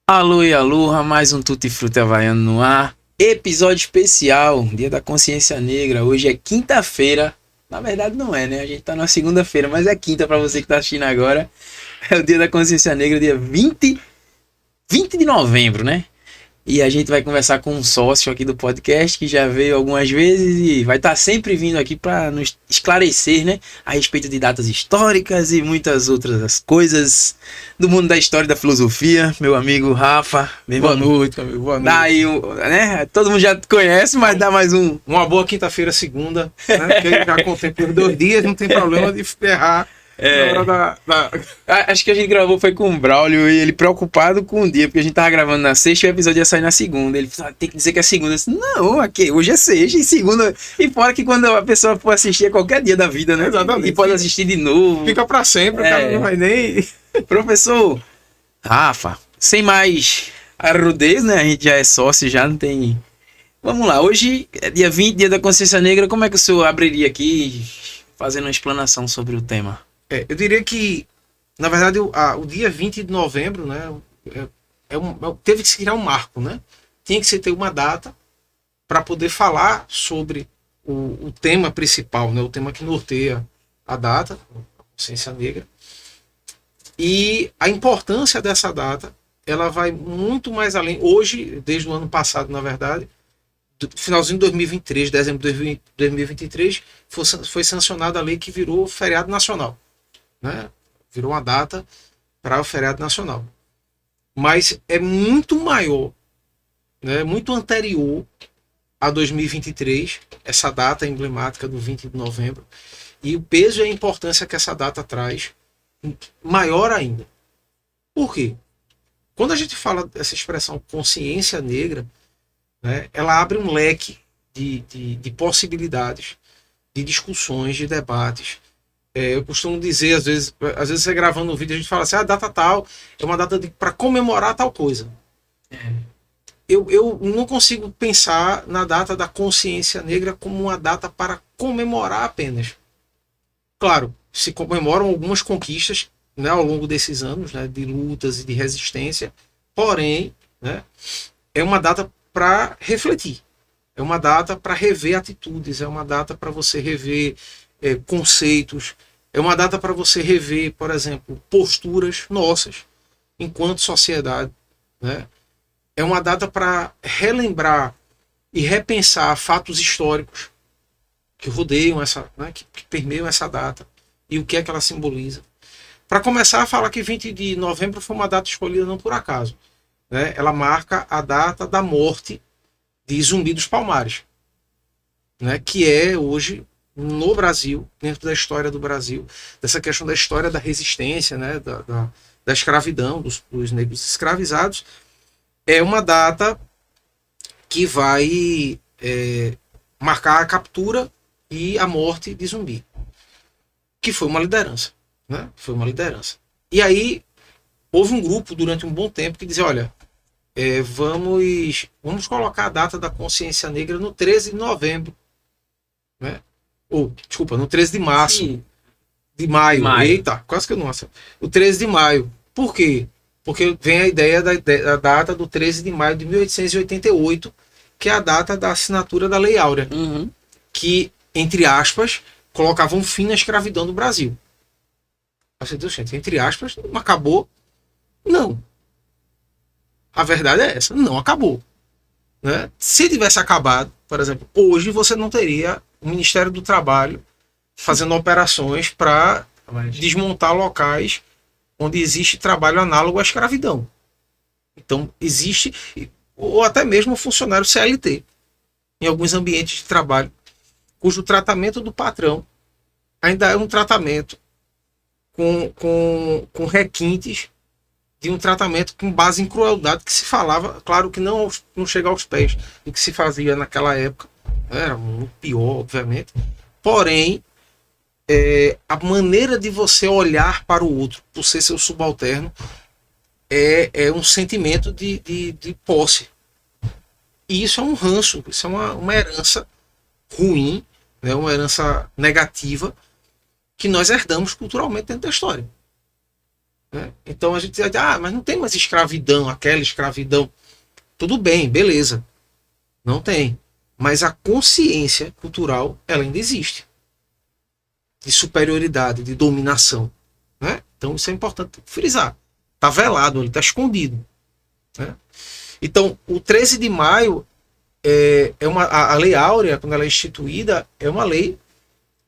Alô e aloha, mais um Tutti Frutti Havaiano no ar. Episódio especial, Dia da Consciência Negra. Hoje é quinta-feira. Na verdade não é, né? A gente tá na segunda-feira, mas é quinta pra você que tá assistindo agora. É o Dia da Consciência Negra, dia 20 de novembro, né? E a gente vai conversar com um sócio aqui do podcast que já veio algumas vezes e vai estar sempre vindo aqui para nos esclarecer, né, a respeito de datas históricas e muitas outras coisas do mundo da história e da filosofia. Meu amigo Rafa, meu Boa irmão, noite, amigo. Boa dá noite. aí, né? Todo mundo já te conhece, mas dá mais um. Uma boa quinta-feira, segunda, né? Porque já contempla os 2 dias, não tem problema de errar na hora da... Acho que a gente gravou foi com o Braulio e ele preocupado com o dia, porque a gente tava gravando na sexta e o episódio ia sair na segunda. Ele falou, tem que dizer que é segunda. Eu disse, não, aqui, hoje é sexta e segunda. E fora que quando a pessoa for assistir é qualquer dia da vida, né? Exatamente. E pode assistir de novo. Fica pra sempre, o cara não vai nem... Professor Rafa, sem mais arrudez, né? A gente já é sócio, já não tem... Vamos lá, hoje é dia 20, Dia da Consciência Negra. Como é que o senhor abriria aqui, fazendo uma explanação sobre o tema? Eu diria que, na verdade, o dia 20 de novembro, né? Teve que se criar um marco, né? Tinha que se ter uma data para poder falar sobre o tema principal, né? O tema que norteia a data, a consciência negra. E a importância dessa data, ela vai muito mais além. Hoje, desde o ano passado, na verdade, finalzinho de 2023, dezembro de 2023, foi sancionada a lei que virou feriado nacional, né? Virou uma data para o feriado nacional. Mas é muito maior, né? Muito anterior a 2023, essa data emblemática do 20 de novembro. E o peso e a importância que essa data traz, maior ainda. Por quê? Quando a gente fala dessa expressão consciência negra, né, ela abre um leque de possibilidades, de discussões, de debates. Eu costumo dizer, às vezes você gravando um vídeo, a gente fala assim, a data tal é uma data para comemorar tal coisa. Eu não consigo pensar na data da consciência negra como uma data para comemorar apenas. Claro, se comemoram algumas conquistas, né, ao longo desses anos, né, de lutas e de resistência, porém, né, é uma data para refletir, é uma data para rever atitudes, é uma data para você rever conceitos, é uma data para você rever, por exemplo, posturas nossas enquanto sociedade, né? É uma data para relembrar e repensar fatos históricos que rodeiam essa, né, que permeiam essa data e o que é que ela simboliza. Para começar a falar que 20 de novembro foi uma data escolhida não por acaso, né? Ela marca a data da morte de Zumbi dos Palmares, né? Que é hoje no Brasil, dentro da história do Brasil, dessa questão da história da resistência, né? Da escravidão, dos negros escravizados, é uma data que vai marcar a captura e a morte de Zumbi, que foi uma liderança, né? Foi uma liderança. E aí houve um grupo durante um bom tempo que dizia, olha, vamos colocar a data da consciência negra no 13 de novembro, né? Desculpa, no 13 de março. Sim. De maio. Eita, quase que eu não acerto. O 13 de maio. Por quê? Porque vem a ideia da data do 13 de maio de 1888, que é a data da assinatura da Lei Áurea, que, entre aspas, colocava um fim na escravidão do Brasil. Você diz, gente, entre aspas, não acabou. Não. A verdade é essa, não acabou. Né? Se tivesse acabado, por exemplo, hoje você não teria o Ministério do Trabalho fazendo operações para desmontar locais onde existe trabalho análogo à escravidão. Então, existe, ou até mesmo o funcionário CLT, em alguns ambientes de trabalho, cujo tratamento do patrão ainda é um tratamento com requintes de um tratamento com base em crueldade que se falava, claro que não chega aos pés do que se fazia naquela época, era muito pior, obviamente, porém, a maneira de você olhar para o outro, por ser seu subalterno, é um sentimento de posse. E isso é um ranço, isso é uma herança ruim, né, uma herança negativa que nós herdamos culturalmente dentro da história. né? Então a gente diz, mas não tem mais escravidão, aquela escravidão. Tudo bem, beleza. Não tem. Mas a consciência cultural, ela ainda existe. De superioridade, de dominação. Né? Então isso é importante frisar. Está velado, ele está escondido. Né? Então, o 13 de maio, a Lei Áurea, quando ela é instituída, é uma lei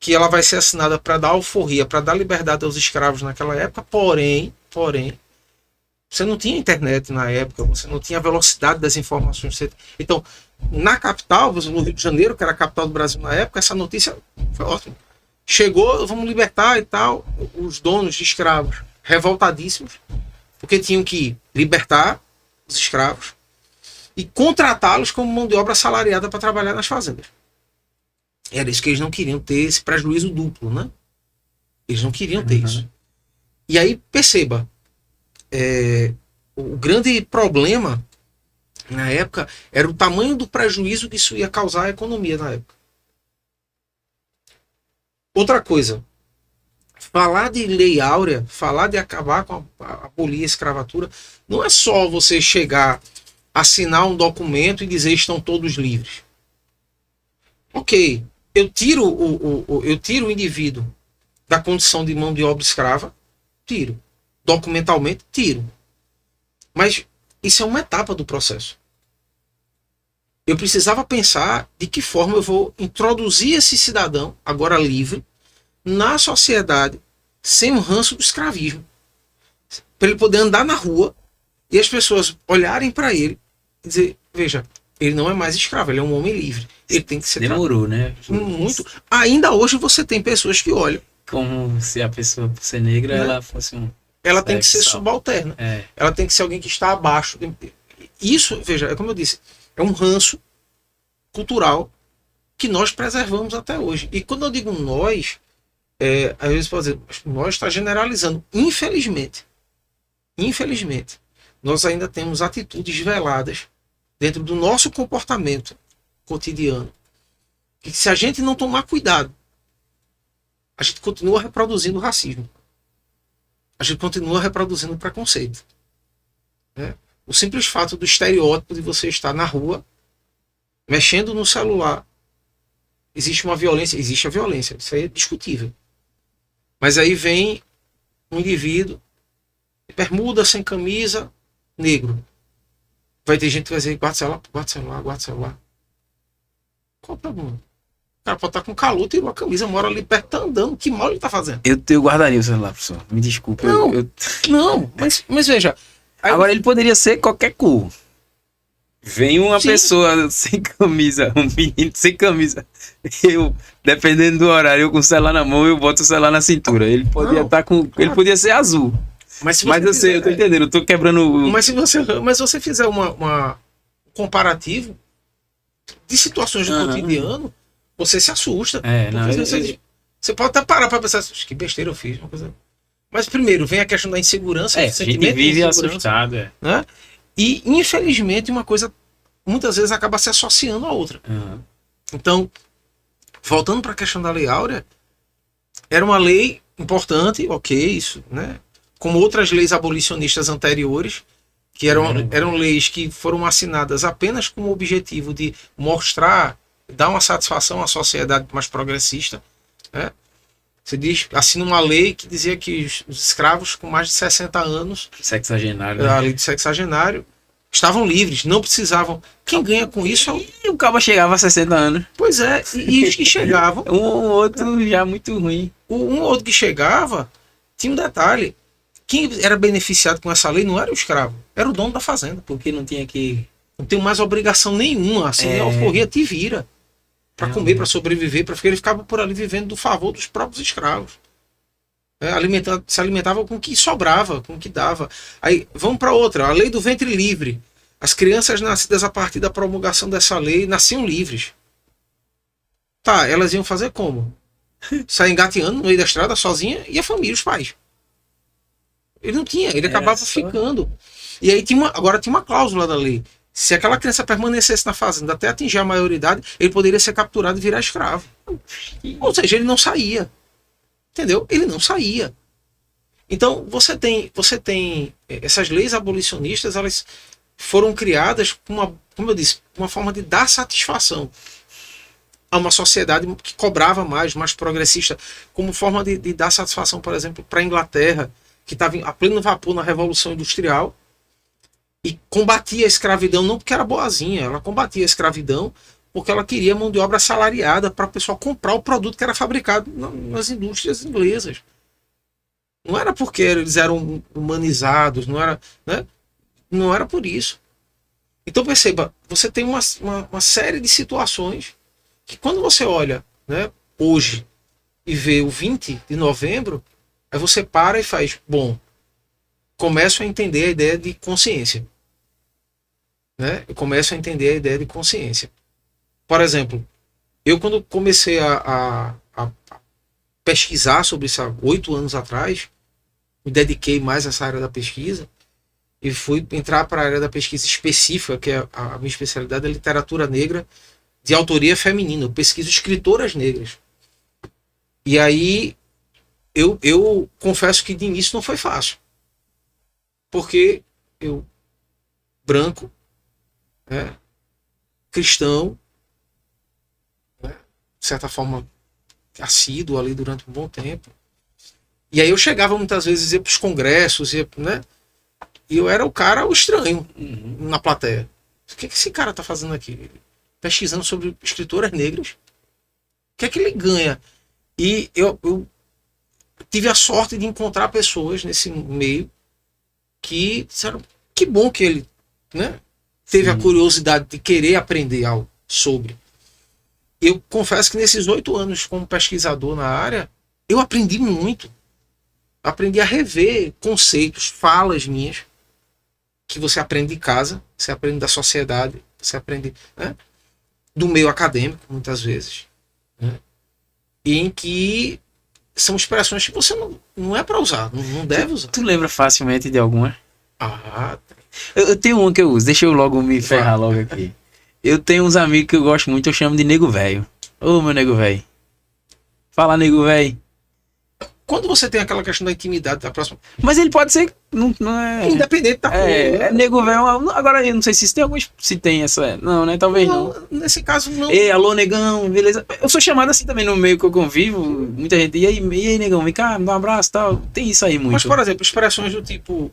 que ela vai ser assinada para dar alforria, para dar liberdade aos escravos naquela época, porém, você não tinha internet na época, você não tinha a velocidade das informações. Então, na capital, no Rio de Janeiro, que era a capital do Brasil na época, essa notícia foi ótima. Chegou, vamos libertar e tal, os donos de escravos revoltadíssimos, porque tinham que libertar os escravos e contratá-los como mão de obra assalariada para trabalhar nas fazendas. Era isso que eles não queriam ter, esse prejuízo duplo, né? Eles não queriam ter isso. E aí, perceba, o grande problema na época era o tamanho do prejuízo que isso ia causar à economia na época. Outra coisa, falar de lei áurea, falar de acabar com abolir a escravatura, não é só você chegar, assinar um documento e dizer estão todos livres. Ok, eu tiro o indivíduo da condição de mão de obra escrava, tiro. Documentalmente, tiro. Mas isso é uma etapa do processo. Eu precisava pensar de que forma eu vou introduzir esse cidadão, agora livre, na sociedade, sem o ranço do escravismo. Para ele poder andar na rua e as pessoas olharem para ele e dizer, veja, ele não é mais escravo, ele é um homem livre. Ele tem que ser demorou, né? Muito. Ainda hoje você tem pessoas que olham como se a pessoa, por ser negra, ela fosse um... Ela tem que ser subalterna. Ela tem que ser alguém que está abaixo. Isso, veja, é como eu disse, é um ranço cultural que nós preservamos até hoje. E quando eu digo nós, às vezes pode dizer, nós está generalizando. Infelizmente, nós ainda temos atitudes veladas dentro do nosso comportamento cotidiano. Que se a gente não tomar cuidado, a gente continua reproduzindo o racismo. A gente continua reproduzindo o preconceito. Né? O simples fato do estereótipo de você estar na rua, mexendo no celular, existe uma violência, existe a violência, isso aí é discutível. Mas aí vem um indivíduo, bermuda, sem camisa, negro. Vai ter gente que vai dizer, guarda celular. Qual o problema? O cara pode estar com calor, tirou a camisa, mora ali perto, tá andando. Que mal ele tá fazendo? Eu guardaria o celular, professor. Me desculpe. Não, mas veja. Agora ele poderia ser qualquer cor. Vem uma pessoa sem camisa, um menino sem camisa. Eu, dependendo do horário, eu com o celular na mão, eu boto o celular na cintura. Ele podia estar com. Ele podia ser azul. Mas eu tô entendendo, eu tô quebrando. Mas se você fizer um comparativo de situações do cotidiano, você se assusta. Você pode até parar para pensar, que besteira eu fiz. Uma coisa... Mas primeiro vem a questão da insegurança. A gente vive assustado. Né? E infelizmente uma coisa muitas vezes acaba se associando à outra. Então, voltando para a questão da Lei Áurea, era uma lei importante, ok, isso, né? Como outras leis abolicionistas anteriores, que eram leis que foram assinadas apenas com o objetivo de mostrar, dar uma satisfação à sociedade mais progressista. Né? Você assina uma lei que dizia que os escravos com mais de 60 anos, sexagenário, a lei de sexagenário, estavam livres, não precisavam. Quem ganha com isso é E o cabo chegava a 60 anos. Pois é, e os que chegavam... um outro já muito ruim. Um outro que chegava, tinha um detalhe. Quem era beneficiado com essa lei não era o escravo, era o dono da fazenda. Porque não tinha que... Não tem mais obrigação nenhuma, assim, a alforria te vira. Para comer, para sobreviver, porque ele ficava por ali vivendo do favor dos próprios escravos. Se alimentava com o que sobrava, com o que dava. Aí, vamos para outra, a lei do ventre livre. As crianças nascidas a partir da promulgação dessa lei nasciam livres. Tá, elas iam fazer como? Sair engateando no meio da estrada sozinha e a família, os pais. Ele não tinha, ele acabava ficando. E aí agora tinha uma cláusula da lei. Se aquela criança permanecesse na fazenda até atingir a maioridade, ele poderia ser capturado e virar escravo. Ou seja, ele não saía. Entendeu? Ele não saía. Então, você tem essas leis abolicionistas, elas foram criadas com como eu disse, uma forma de dar satisfação a uma sociedade que cobrava mais progressista, como forma de dar satisfação, por exemplo, para a Inglaterra, que estava a pleno vapor na Revolução Industrial e combatia a escravidão, não porque era boazinha, ela combatia a escravidão porque ela queria mão de obra assalariada para o pessoal comprar o produto que era fabricado nas indústrias inglesas. Não era porque eles eram humanizados, não era, né? Não era por isso. Então perceba, você tem uma série de situações que quando você olha, né, hoje e vê o 20 de novembro, aí você para e faz, bom, começo a entender a ideia de consciência. Né? Eu começo a entender a ideia de consciência. Por exemplo, eu quando comecei a pesquisar sobre isso há 8 anos atrás, me dediquei mais a essa área da pesquisa e fui entrar para a área da pesquisa específica, que é a minha especialidade, é literatura negra de autoria feminina. Eu pesquiso escritoras negras. E aí eu confesso que de início não foi fácil. Porque eu, branco, né, cristão, né, de certa forma assíduo ali durante um bom tempo. E aí eu chegava muitas vezes, ia para os congressos, né? E eu era o estranho na plateia. O que esse cara tá fazendo aqui? Pesquisando sobre escritoras negras. O que é que ele ganha? E eu tive a sorte de encontrar pessoas nesse meio que disseram que bom que ele, né, teve a curiosidade de querer aprender algo sobre. Eu confesso que nesses 8 anos como pesquisador na área, eu aprendi muito. Aprendi a rever conceitos, falas minhas, que você aprende em casa, você aprende da sociedade, você aprende, né, do meio acadêmico, muitas vezes. Né, e em que são expressões que você não é para usar, não deve usar. Tu lembra facilmente de alguma? Ah, Eu tenho uma que eu uso, deixa eu logo me ferrar logo aqui. Eu tenho uns amigos que eu gosto muito, eu chamo de nego velho. Ô, meu nego velho. Fala, nego velho. quando você tem aquela questão da intimidade da próxima. Mas ele pode ser. Não é. Independente da cor. É nego velho. Agora eu não sei se tem alguns. Se tem essa. Não, né? Talvez não. Nesse caso, não. Ei, alô, negão, beleza? Eu sou chamado assim também no meio que eu convivo. Muita gente. E aí negão, vem cá, me dá um abraço e tal. Tem isso aí muito. Mas, por exemplo, expressões do tipo.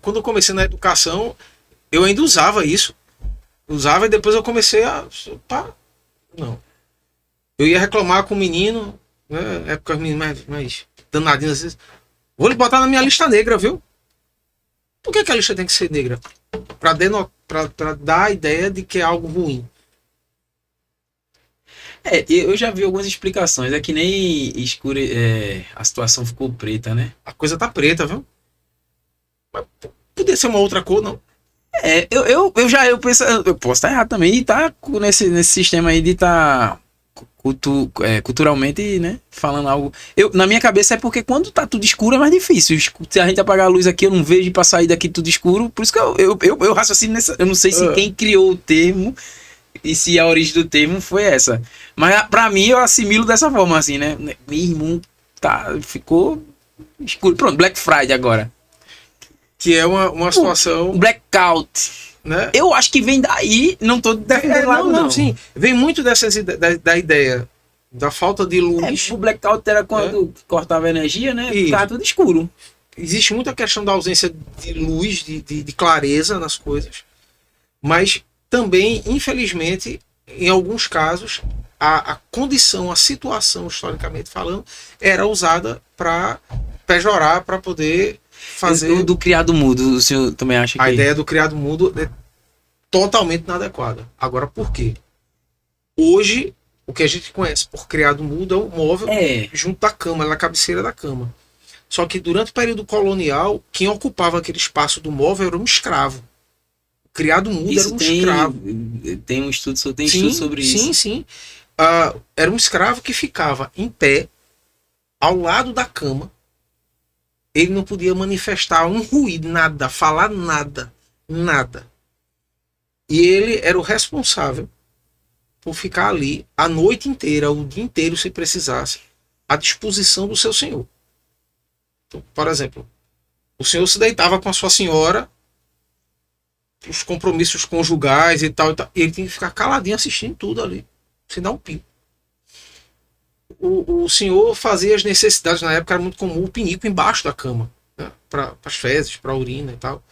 Quando eu comecei na educação, eu ainda usava isso. Usava e depois eu comecei a. Pá, não. Eu ia reclamar com o menino, né? Época as meninas mais danadinhas às vezes. Vou lhe botar na minha lista negra, viu? Por que a lista tem que ser negra? Pra dar a ideia de que é algo ruim. É, eu já vi algumas explicações. É que nem a situação ficou preta, né? A coisa tá preta, viu? Mas podia ser uma outra cor, não. É, eu penso, eu posso estar errado também, e tá nesse sistema aí de estar culturalmente, né, falando algo. Na minha cabeça é porque quando tá tudo escuro é mais difícil. Se a gente apagar a luz aqui, eu não vejo pra sair daqui tudo escuro. Por isso que eu raciocino nessa. Eu não sei se quem criou o termo e se a origem do termo foi essa. Mas pra mim eu assimilo dessa forma, assim, né? Meu irmão ficou escuro. Pronto, Black Friday agora. Que é uma situação. Blackout. Né? Eu acho que vem daí, não tô defendendo não, sim. Vem muito da ideia da falta de luz. O blackout era quando cortava a energia, né? Ficava tudo escuro. Existe muita questão da ausência de luz, de clareza nas coisas. Mas também, infelizmente, em alguns casos, a condição, a situação, historicamente falando, era usada para pejorar, para poder fazer. Do criado mudo, o senhor também acha que. A ideia do criado mudo é totalmente inadequada. Agora, por quê? Hoje, o que a gente conhece por criado mudo é o móvel junto da cama, na cabeceira da cama. Só que durante o período colonial, quem ocupava aquele espaço do móvel era um escravo. O criado mudo era um escravo. Tem um estudo, estudo sobre isso. Sim. Era um escravo que ficava em pé, ao lado da cama. Ele não podia manifestar um ruído, nada, falar nada. E ele era o responsável por ficar ali a noite inteira, o dia inteiro, se precisasse, à disposição do seu senhor. Então, por exemplo, o senhor se deitava com a sua senhora, os compromissos conjugais e tal, e ele tinha que ficar caladinho assistindo tudo ali, sem dar um pio. O senhor fazia as necessidades, na época era muito comum o pinico embaixo da cama, né, para as fezes, para a urina e tal.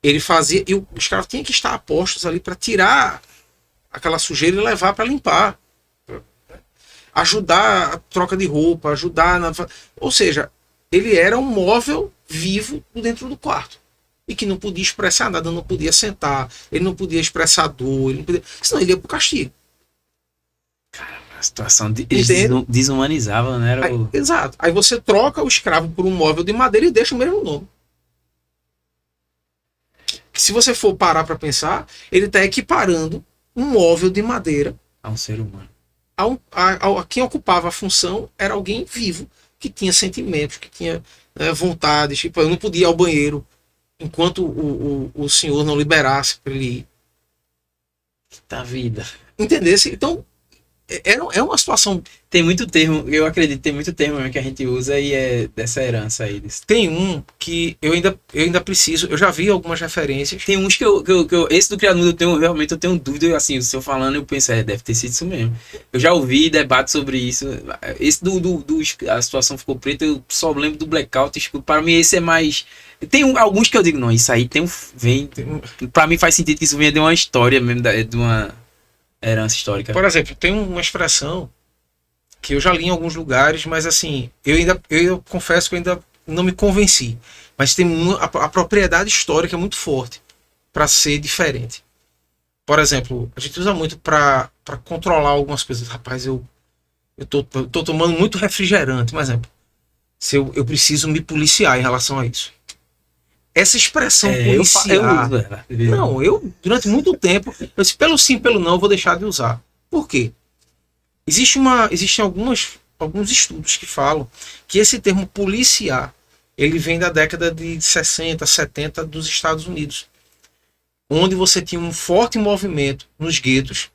Ele fazia, e o escravo tinha que estar a postos ali para tirar aquela sujeira e levar para limpar. Ajudar a troca de roupa, ajudar na... Ou seja, ele era um móvel vivo dentro do quarto. E que não podia expressar nada, não podia sentar, ele não podia expressar dor, ele não podia... senão ele ia pro castigo. A situação eles desumanizavam, né? Era o... Exato. Aí você troca o escravo por um móvel de madeira e deixa o mesmo nome. Que se você for parar para pensar, ele está equiparando um móvel de madeira a um ser humano. A quem ocupava a função era alguém vivo, que tinha sentimentos, que tinha, né, vontades. Tipo, eu não podia ir ao banheiro enquanto o senhor não liberasse para ele ir. Da vida. Entendesse? Então, é uma situação... Tem muito termo, eu acredito, tem muito termo mesmo que a gente usa e é dessa herança aí. Tem um que eu ainda preciso, eu já vi algumas referências. Tem uns que eu esse do Criado Mudo, realmente eu tenho dúvida, assim, o senhor falando, eu penso, deve ter sido isso mesmo. Eu já ouvi debate sobre isso. Esse a situação ficou preta, eu só lembro do blackout, escuro. Para mim esse é mais... Tem alguns que eu digo, não, isso aí para mim faz sentido que isso venha de uma história mesmo, de uma herança histórica. Por exemplo, tem uma expressão que eu já li em alguns lugares, mas assim, eu confesso que eu ainda não me convenci. Mas tem a propriedade histórica é muito forte para ser diferente. Por exemplo, a gente usa muito para controlar algumas coisas. Rapaz, eu tô tomando muito refrigerante, por exemplo. Se eu preciso me policiar em relação a isso. Essa expressão policiar... eu durante muito tempo, eu disse, pelo sim, pelo não, eu vou deixar de usar. Por quê? Existem alguns estudos que falam que esse termo policiar, ele vem da década de 60, 70 dos Estados Unidos, onde você tinha um forte movimento nos guetos,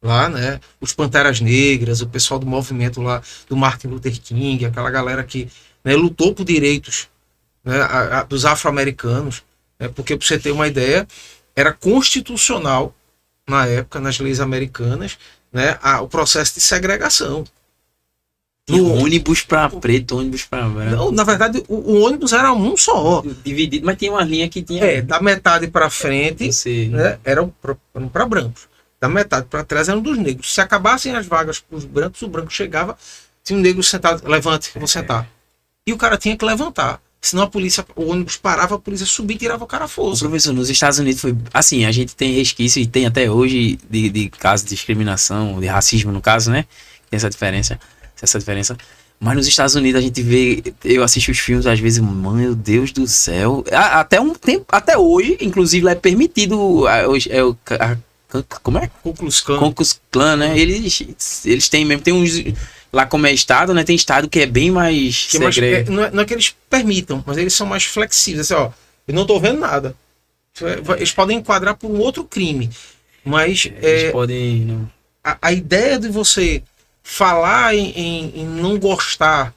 lá, né, os Panteras Negras, o pessoal do movimento lá do Martin Luther King, aquela galera que, né, lutou por direitos, né, dos afro-americanos, né, porque, para você ter uma ideia, era constitucional na época, nas leis americanas, né, o processo de segregação. No ônibus para preto, ônibus para branco. Não, na verdade, o ônibus era um só. Dividido, mas tinha uma linha que tinha... da metade para frente, né, eram para brancos. Da metade para trás eram dos negros. Se acabassem as vagas para os brancos, o branco chegava, tinha um negro sentado, levante, vou sentar. E o cara tinha que levantar. Senão o ônibus parava, a polícia subia e tirava o cara a força. Professor, nos Estados Unidos foi assim, a gente tem resquício e tem até hoje de casos de discriminação, de racismo no caso, né? Tem essa diferença. Mas nos Estados Unidos a gente vê, eu assisto os filmes às vezes, meu Deus do céu, até um tempo, até hoje, inclusive lá é permitido, como é? Ku Klux Klan, né? Eles têm mesmo, tem uns... Lá como é estado, né? Tem estado que é bem mais segredo. Não é que eles permitam, mas eles são mais flexíveis. Assim, eu não tô vendo nada. Eles podem enquadrar por um outro crime. Mas eles podem... Não. A ideia de você falar em não gostar,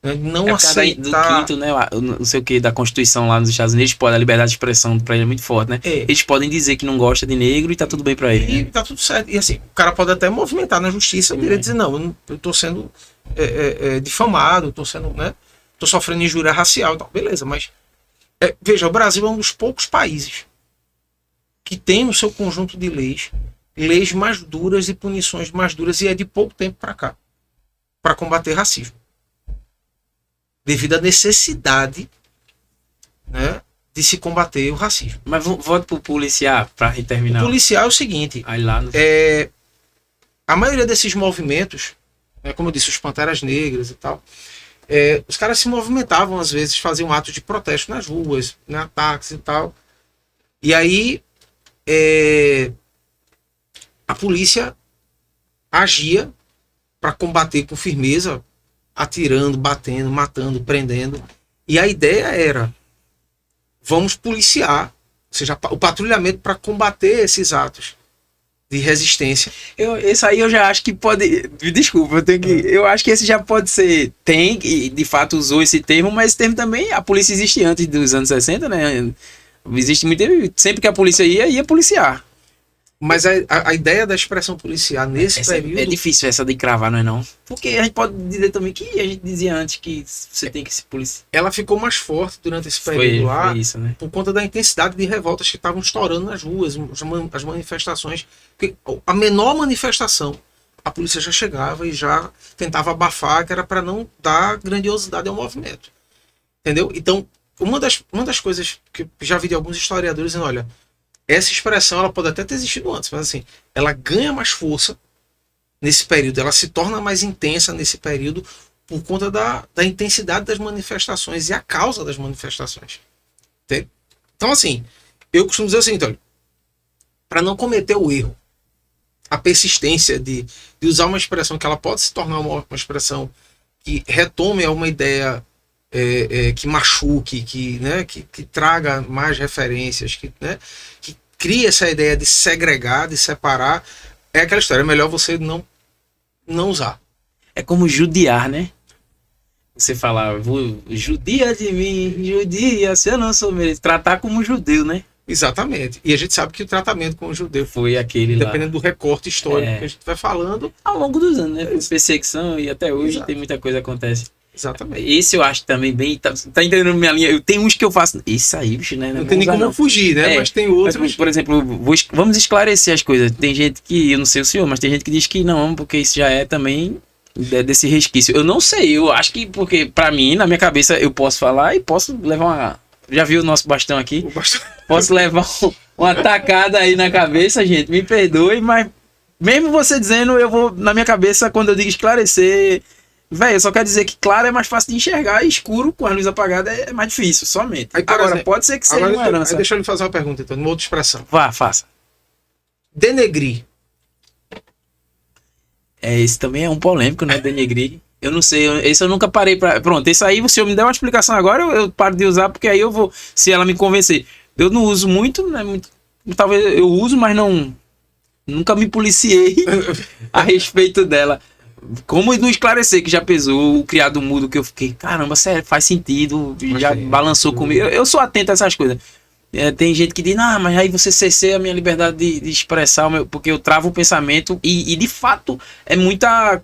né, não aceitar... Do quinto, né? Não sei o que, da Constituição lá nos Estados Unidos, a liberdade de expressão para ele é muito forte, né? Eles podem dizer que não gosta de negro e tá tudo bem para ele. E tá tudo certo. E assim, o cara pode até movimentar na justiça o direito de dizer, não, eu tô sendo difamado, tô sendo, né? Tô sofrendo injúria racial e tal. Beleza, mas veja, o Brasil é um dos poucos países que tem no seu conjunto de leis mais duras e punições mais duras, e é de pouco tempo para cá, para combater racismo. Devido à necessidade, né, de se combater o racismo. Mas volto pro policial para terminar. O policial é o seguinte: aí lá no... a maioria desses movimentos, como eu disse, os Panteras Negras e tal, os caras se movimentavam, às vezes faziam atos de protesto nas ruas, né, ataques e tal. E aí a polícia agia para combater com firmeza, atirando, batendo, matando, prendendo. E a ideia era: vamos policiar, ou seja, o patrulhamento para combater esses atos de resistência. Esse aí eu já acho que pode. Desculpa, eu tenho que. Eu acho que esse já pode ser. Tem, e de fato usou esse termo, mas esse termo também. A polícia existe antes dos anos 60, né? Existe muito. Sempre que a polícia ia policiar. Mas a ideia da expressão policial nesse período. É difícil essa de cravar, não é não? Porque a gente pode dizer também que a gente dizia antes que você tem que se policiar. Ela ficou mais forte durante esse período lá, foi isso, né? por conta da intensidade de revoltas que estavam estourando nas ruas, as manifestações. Porque a menor manifestação, a polícia já chegava e já tentava abafar, que era para não dar grandiosidade ao movimento. Entendeu? Então, uma das coisas que eu já vi de alguns historiadores dizendo, olha, essa expressão ela pode até ter existido antes, mas assim, ela ganha mais força nesse período, ela se torna mais intensa nesse período por conta da intensidade das manifestações e a causa das manifestações. Entende? Então, assim, eu costumo dizer o seguinte, olha, para não cometer o erro, a persistência de usar uma expressão que ela pode se tornar uma expressão que retome a uma ideia que machuque, que traga mais referências, que cria essa ideia de segregar, de separar, é aquela história, é melhor você não usar. É como judiar, né? Você falar, judia de mim, judia, se eu não sou merecido. Tratar como judeu, né? Exatamente. E a gente sabe que o tratamento com o judeu foi aquele lá. Dependendo do recorte histórico que a gente vai falando. Ao longo dos anos, né? Perseguição e até hoje tem muita coisa que acontece. Exatamente. Esse eu acho também bem. Tá entendendo minha linha? Eu tenho uns que eu faço. Isso aí, bicho, né? Não tem nem como fugir, né? Mas tem outros. Mas, por exemplo, vamos esclarecer as coisas. Tem gente que, eu não sei o senhor, mas tem gente que diz que não, porque isso já é também desse resquício. Eu não sei, eu acho que, porque pra mim, na minha cabeça, eu posso falar e posso levar uma. Já viu o nosso bastão aqui? Posso levar uma tacada aí na cabeça, gente. Me perdoe, mas mesmo você dizendo, eu vou, na minha cabeça, quando eu digo esclarecer. Velho, eu só quero dizer que claro é mais fácil de enxergar e escuro com a luz apagada é mais difícil, somente. Aí, agora, exemplo, pode ser que seja uma herança. Deixa eu lhe fazer uma pergunta, então, uma outra expressão. Vá, faça. Denegrir. Esse também é um polêmico, né? Denegrir. Eu não sei, esse eu nunca parei pra... Pronto, esse aí, se eu me der uma explicação agora, eu paro de usar, porque aí eu vou, se ela me convencer. Eu não uso muito, né? Talvez eu uso, mas não... Nunca me policiei a respeito dela. Como não esclarecer que já pesou o criado mudo, que eu fiquei, caramba, sério, faz sentido, já balançou comigo. Eu sou atento a essas coisas. Tem gente que diz, mas aí você cerceia a minha liberdade de expressar, porque eu travo o pensamento e de fato é muita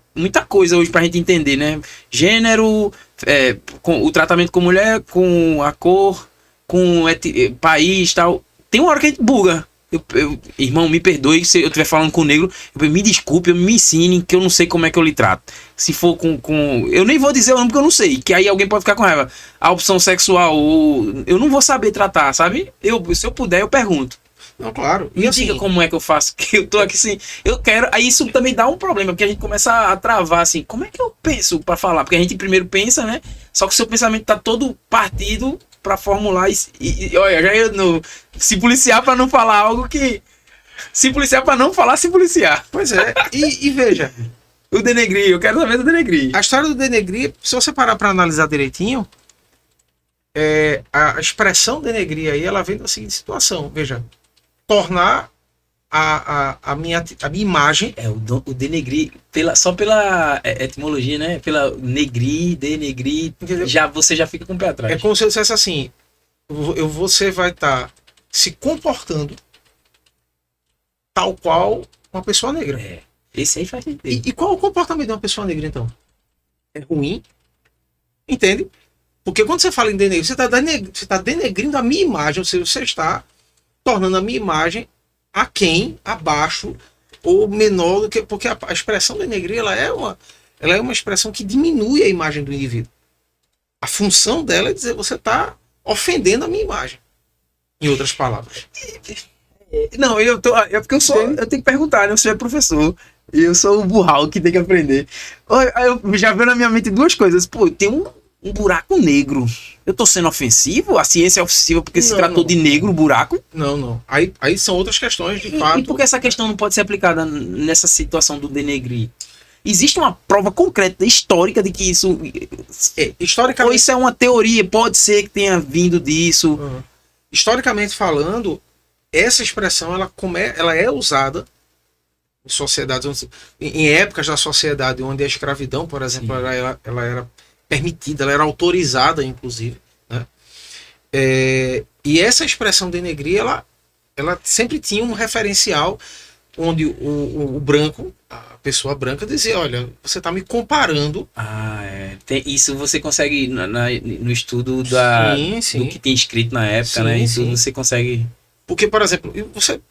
coisa hoje pra gente entender, né? Gênero, com o tratamento com mulher, com a cor, com país, tal. Tem uma hora que a gente buga. Irmão, me perdoe se eu estiver falando com o negro, me desculpe, me ensine, que eu não sei como é que eu lhe trato. Se for com eu nem vou dizer o nome porque eu não sei, que aí alguém pode ficar com raiva. A opção sexual, eu não vou saber tratar, sabe? Se eu puder, eu pergunto. Não, claro. Me diga como é que eu faço, que eu tô aqui assim, eu quero, aí isso também dá um problema, porque a gente começa a travar assim, como é que eu penso pra falar? Porque a gente primeiro pensa, né? Só que o seu pensamento tá todo partido pra formular e olha, já eu se policiar pra não falar algo que... Se policiar pra não falar, se policiar. Pois é, e veja... O denegrir, eu quero saber do denegrir. A história do denegrir, se você parar pra analisar direitinho, a expressão denegrir aí, ela vem da seguinte situação, veja... Tornar a minha imagem... O denegrir, só pela etimologia, né? Pela negrir, denegrir, você já fica com o pé atrás. É como se eu dissesse assim, você vai estar se comportando tal qual uma pessoa negra. Esse aí faz sentido. E qual o comportamento de uma pessoa negra, então? É ruim? Entende? Porque quando você fala em denegrir, você está denegrindo a minha imagem, ou seja, você está tornando a minha imagem abaixo ou menor do que... Porque a expressão denegrir, ela é uma expressão que diminui a imagem do indivíduo. A função dela é dizer, você está ofendendo a minha imagem. Em outras palavras. Não, é porque eu tenho que perguntar, né? Você é professor. E eu sou o burral que tem que aprender. Eu já veio na minha mente duas coisas. Pô, tem um buraco negro. Eu tô sendo ofensivo? A ciência é ofensiva porque se tratou de negro, buraco? Não. Aí são outras questões, de fato. E por que essa questão não pode ser aplicada nessa situação do denegrir? Existe uma prova concreta, histórica, de que isso... historicamente... Ou isso é uma teoria? Pode ser que tenha vindo disso. Historicamente falando, essa expressão ela é usada em sociedades, em épocas da sociedade onde a escravidão, por exemplo, ela era permitida, ela era autorizada, inclusive, né? E essa expressão denegrir, ela sempre tinha um referencial onde o branco, a pessoa branca, dizia: olha, você está me comparando. Isso você consegue no estudo Sim. do que tem escrito na época, né? Isso você consegue. Porque, por exemplo,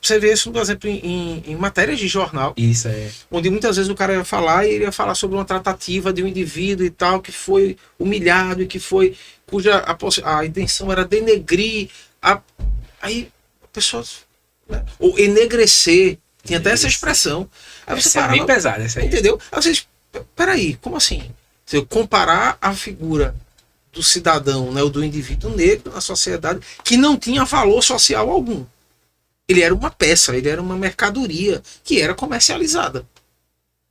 você vê isso, por exemplo, em matérias de jornal. Isso é. Onde muitas vezes o cara ia falar e ele ia falar sobre uma tratativa de um indivíduo e tal, que foi humilhado e que foi. Cuja a intenção era denegrir. Aí a pessoa. Né, ou enegrecer. Tinha até essa expressão. Aí você parava, é bem pesada essa aí. Entendeu? Aí vocês. Peraí, como assim? Se eu comparar a figura do cidadão, né, ou do indivíduo negro na sociedade, que não tinha valor social algum. Ele era uma peça, ele era uma mercadoria que era comercializada.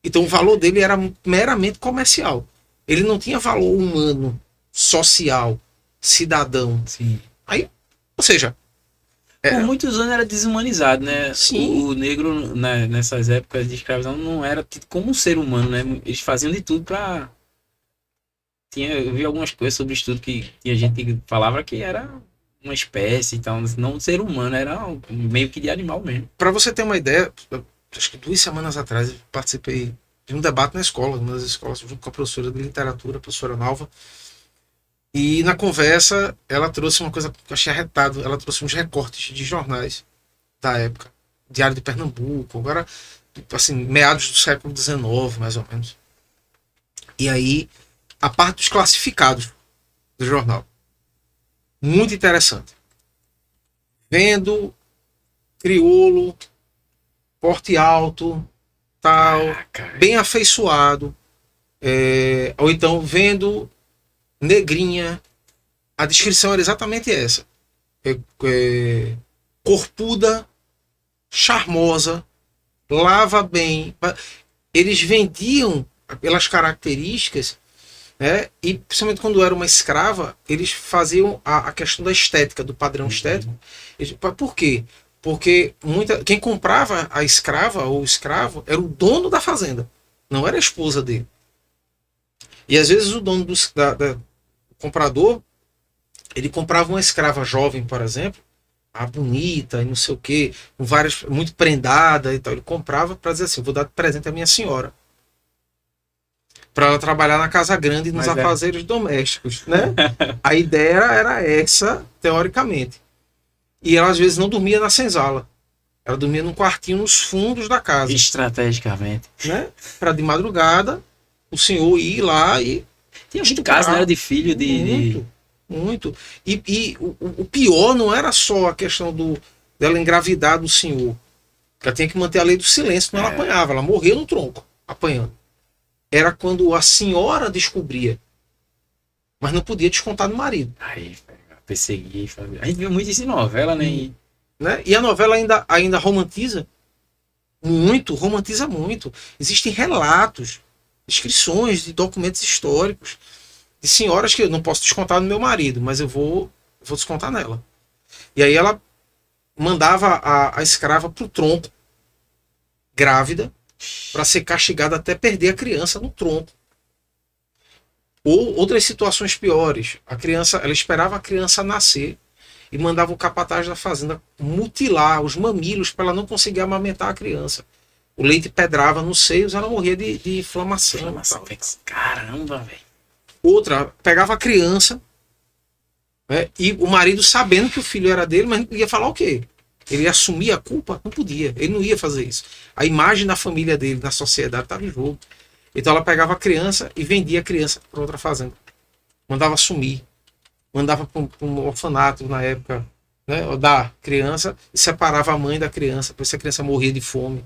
Então o valor dele era meramente comercial. Ele não tinha valor humano, social, cidadão. Sim. Aí, ou seja... Por muitos anos era desumanizado, né? Sim. O negro, nessas épocas de escravidão, não era tido como um ser humano, né? Eles faziam de tudo pra... Eu vi algumas coisas sobre estudo que tinha gente que falava que era uma espécie, então, não um ser humano, era meio que de animal mesmo. Para você ter uma ideia, acho que 2 semanas atrás eu participei de um debate na escola, uma das escolas, junto com a professora de literatura, a professora Nalva, e na conversa ela trouxe uma coisa que eu achei arretado, ela trouxe uns recortes de jornais da época, Diário de Pernambuco, agora, assim, meados do século XIX, mais ou menos. E aí, a parte dos classificados do jornal. Muito interessante. Vendo crioulo, porte alto, tal, bem afeiçoado. Ou então vendo negrinha. A descrição era exatamente essa. Corpuda, charmosa, lava bem. Eles vendiam pelas características. E principalmente quando era uma escrava, eles faziam a questão da estética, do padrão estético. Por quê? Porque quem comprava a escrava ou o escravo era o dono da fazenda, não era a esposa dele. E às vezes o dono do comprador, ele comprava uma escrava jovem, por exemplo, bonita e não sei o quê, com várias, muito prendada e tal. Ele comprava para dizer assim: vou dar de presente à minha senhora, para ela trabalhar na casa grande e nos afazeres domésticos, né? A ideia era essa, teoricamente. E ela às vezes não dormia na senzala. Ela dormia num quartinho nos fundos da casa. Estrategicamente. Né? Para de madrugada o senhor ir lá e... Tinha muito caso, né? De filho Muito. E o pior não era só a questão dela engravidar do senhor. Ela tinha que manter a lei do silêncio, senão ela apanhava. Ela morria no tronco, apanhando. Era quando a senhora descobria, mas não podia descontar no marido. Aí, perseguir. A gente viu muito isso em novela, né? E a novela ainda romantiza muito. Existem relatos, descrições de documentos históricos de senhoras que eu não posso descontar no meu marido, mas eu vou descontar nela. E aí ela mandava a escrava pro tronco, grávida, para ser castigada até perder a criança no tronco. Ou outras situações piores. Ela esperava a criança nascer e mandava o capataz da fazenda mutilar os mamilos para ela não conseguir amamentar a criança. O leite pedrava nos seios, ela morria de inflamação. Caramba, velho. Outra, pegava a criança, né, e o marido, sabendo que o filho era dele, mas ia falar o quê? Ele ia assumir a culpa? Não podia, ele não ia fazer isso. A imagem da família dele, da sociedade, estava em jogo. Então ela pegava a criança e vendia a criança para outra fazenda. Mandava sumir. Mandava para um orfanato na época, né, da criança, e separava a mãe da criança, para se a criança morria de fome.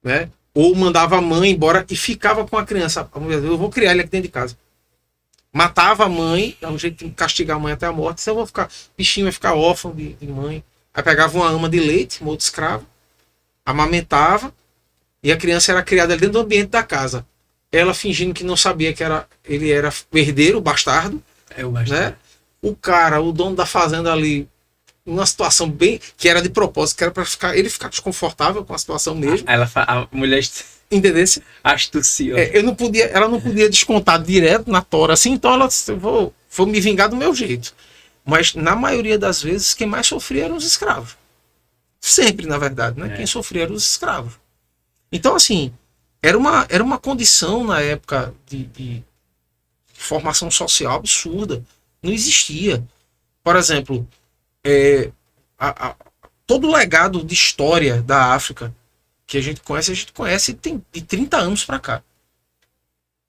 Né? Ou mandava a mãe embora e ficava com a criança. A mulher, eu vou criar ele aqui dentro de casa. Matava a mãe, é um jeito de castigar a mãe até a morte. Senão o bichinho vai ficar órfão de mãe. Aí pegava uma ama de leite, um outro escravo, amamentava, e a criança era criada dentro do ambiente da casa. Ela fingindo que não sabia que ele era o herdeiro, o bastardo. É o bastardo. Né? O dono da fazenda ali, numa situação bem... que era de propósito, que era para ele ficar desconfortável com a situação mesmo. A mulher Entendesse? astuciou. Ela não podia descontar direto na tora, assim, então ela disse, eu vou me vingar do meu jeito. Mas, na maioria das vezes, quem mais sofria eram os escravos. Sempre, na verdade, né? Quem sofria eram os escravos. Então, assim, era uma condição na época de formação social absurda. Não existia. Por exemplo, todo o legado de história da África que a gente conhece tem de 30 anos para cá.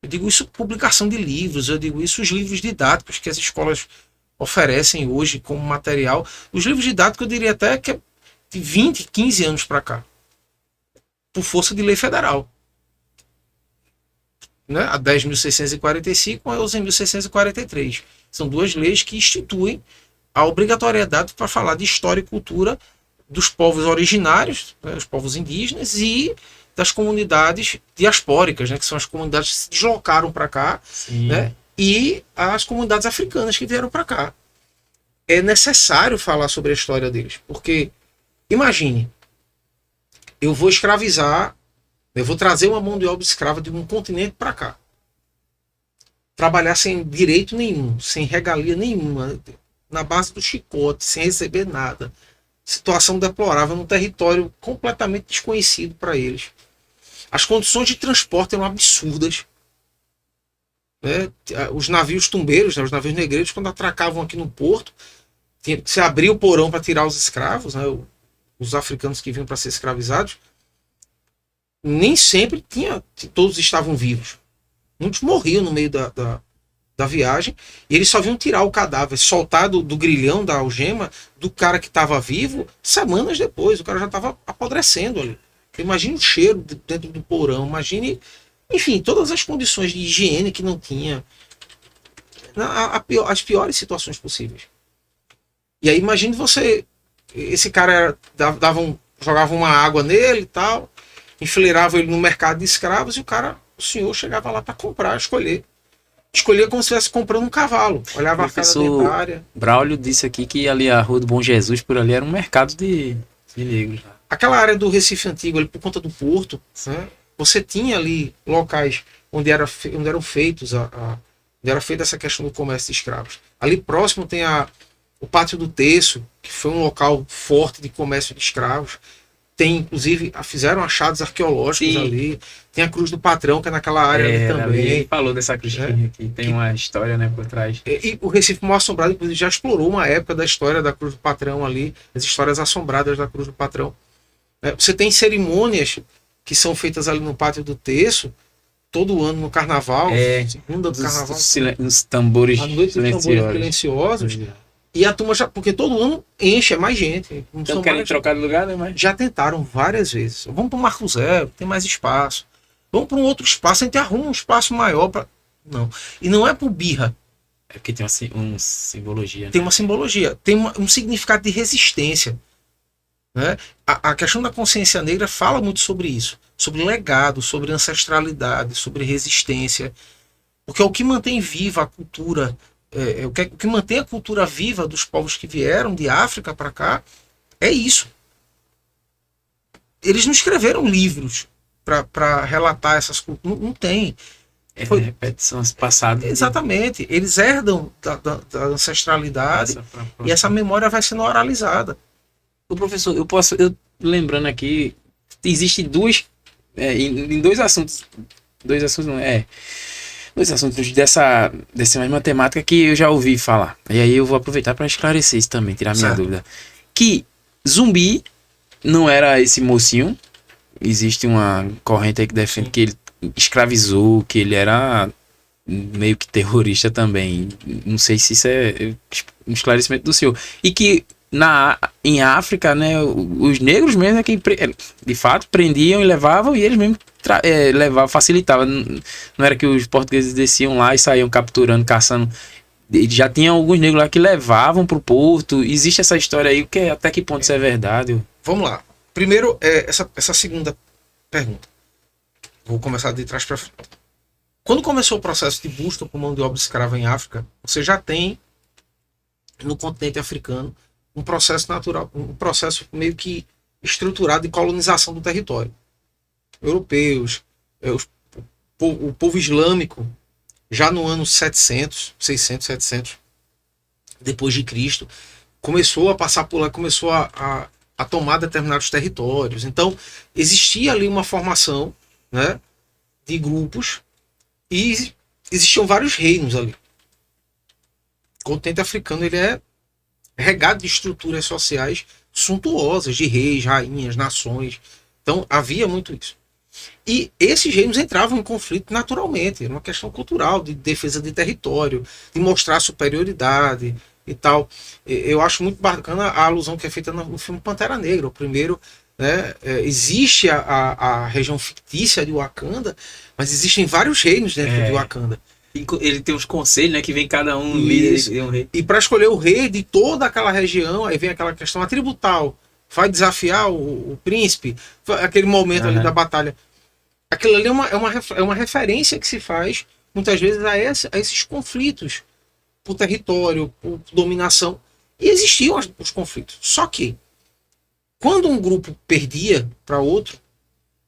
Eu digo isso publicação de livros, eu digo isso os livros didáticos que as escolas oferecem hoje como material. Os livros didáticos eu diria até que é de 20, 15 anos para cá. Por força de lei federal. Né? A 10.645 e a 11.643. São duas leis que instituem a obrigatoriedade para falar de história e cultura dos povos originários, né, os povos indígenas, e das comunidades diaspóricas, né, que são as comunidades que se deslocaram para cá, né, e as comunidades africanas que vieram para cá. É necessário falar sobre a história deles, porque, imagine, eu vou escravizar, eu vou trazer uma mão de obra escrava de um continente para cá, trabalhar sem direito nenhum, sem regalia nenhuma, na base do chicote, sem receber nada. Situação deplorável num território completamente desconhecido para eles. As condições de transporte eram absurdas. Né? Os navios tumbeiros, né? Os navios negreiros, quando atracavam aqui no porto, se abria o porão para tirar os escravos, né? Os africanos que vinham para ser escravizados, nem sempre todos estavam vivos. Muitos morriam no meio da viagem, e eles só vinham tirar o cadáver, soltar do grilhão, da algema, do cara que estava vivo, semanas depois. O cara já estava apodrecendo ali. Imagine o cheiro dentro do porão, imagine, enfim, todas as condições de higiene que não tinha. As piores situações possíveis. E aí imagine você, esse cara jogava uma água nele e tal, enfileirava ele no mercado de escravos, e o senhor chegava lá para comprar, escolher como se estivesse comprando um cavalo. Olhava a casa dentária. Braulio disse aqui que ali a Rua do Bom Jesus, por ali, era um mercado de negros. Aquela área do Recife Antigo, ali por conta do porto, né, você tinha ali locais onde eram feitos onde era feita essa questão do comércio de escravos. Ali próximo tem o Pátio do Terço, que foi um local forte de comércio de escravos. Tem, inclusive, fizeram achados arqueológicos ali. Tem a Cruz do Patrão, que é naquela área ali também. Ele falou dessa cruz aqui, tem uma história, né, por trás. E o Recife Mal Assombrado, inclusive, já explorou uma época da história da Cruz do Patrão ali, as histórias assombradas da Cruz do Patrão. Você tem cerimônias que são feitas ali no Pátio do Terço, todo ano no Carnaval, segunda do Carnaval. Nos tambores à noite, tambores silenciosos. E a turma porque todo ano enche, é mais gente. Então querem trocar de lugar, né? Mas... Já tentaram várias vezes. Vamos para o Marco Zero, tem mais espaço. Vamos para um outro espaço, a gente arruma um espaço maior para. Não. E não é por birra. É porque tem uma simbologia. Né? Tem uma simbologia, tem um significado de resistência. Né? A questão da consciência negra fala muito sobre isso. Sobre legado, sobre ancestralidade, sobre resistência. Porque é o que mantém viva a cultura. O que mantém a cultura viva dos povos que vieram de África para cá é isso. Eles não escreveram livros para relatar essas culturas. Não tem. Repetições passadas. Exatamente. Eles herdam da ancestralidade e essa memória vai sendo oralizada. O professor, eu lembrando aqui, existe em dois assuntos. Dois assuntos não, dois assuntos dessa mesma temática que eu já ouvi falar. E aí eu vou aproveitar para esclarecer isso também, tirar minha dúvida. Que Zumbi não era esse mocinho. Existe uma corrente aí que defende que ele escravizou, que ele era meio que terrorista também. Não sei se isso é um esclarecimento do senhor. E que em África, né, os negros mesmo é quem de fato prendiam e levavam, e eles mesmos levavam, facilitavam. Não era que os portugueses desciam lá e saíam capturando, caçando. Já tinha alguns negros lá que levavam para o porto. Existe essa história aí, até que ponto isso é verdade? Vamos lá. Primeiro, essa segunda pergunta. Vou começar de trás para frente. Quando começou o processo de busca por mão de obra escrava em África, você já tem no continente africano um processo natural, um processo meio que estruturado de colonização do território. Europeus, o povo islâmico, já no ano 700, 600, 700 depois de Cristo, começou a passar por lá, começou a tomar determinados territórios. Então, existia ali uma formação, né, de grupos e existiam vários reinos ali. O continente africano ele é regado de estruturas sociais suntuosas, de reis, rainhas, nações. Então, havia muito isso. E esses reinos entravam em conflito naturalmente, era uma questão cultural, de defesa de território, de mostrar superioridade e tal. Eu acho muito bacana a alusão que é feita no filme Pantera Negra. O primeiro, né, existe a região fictícia de Wakanda, mas existem vários reinos dentro de Wakanda. E ele tem os conselhos, né, que vem cada um líder de um rei. E para escolher o rei de toda aquela região, aí vem aquela questão atributal. Vai desafiar o príncipe, aquele momento ali da batalha. Aquilo ali é uma referência que se faz, muitas vezes, a esses conflitos por território, por dominação. E existiam os conflitos. Só que, quando um grupo perdia para outro,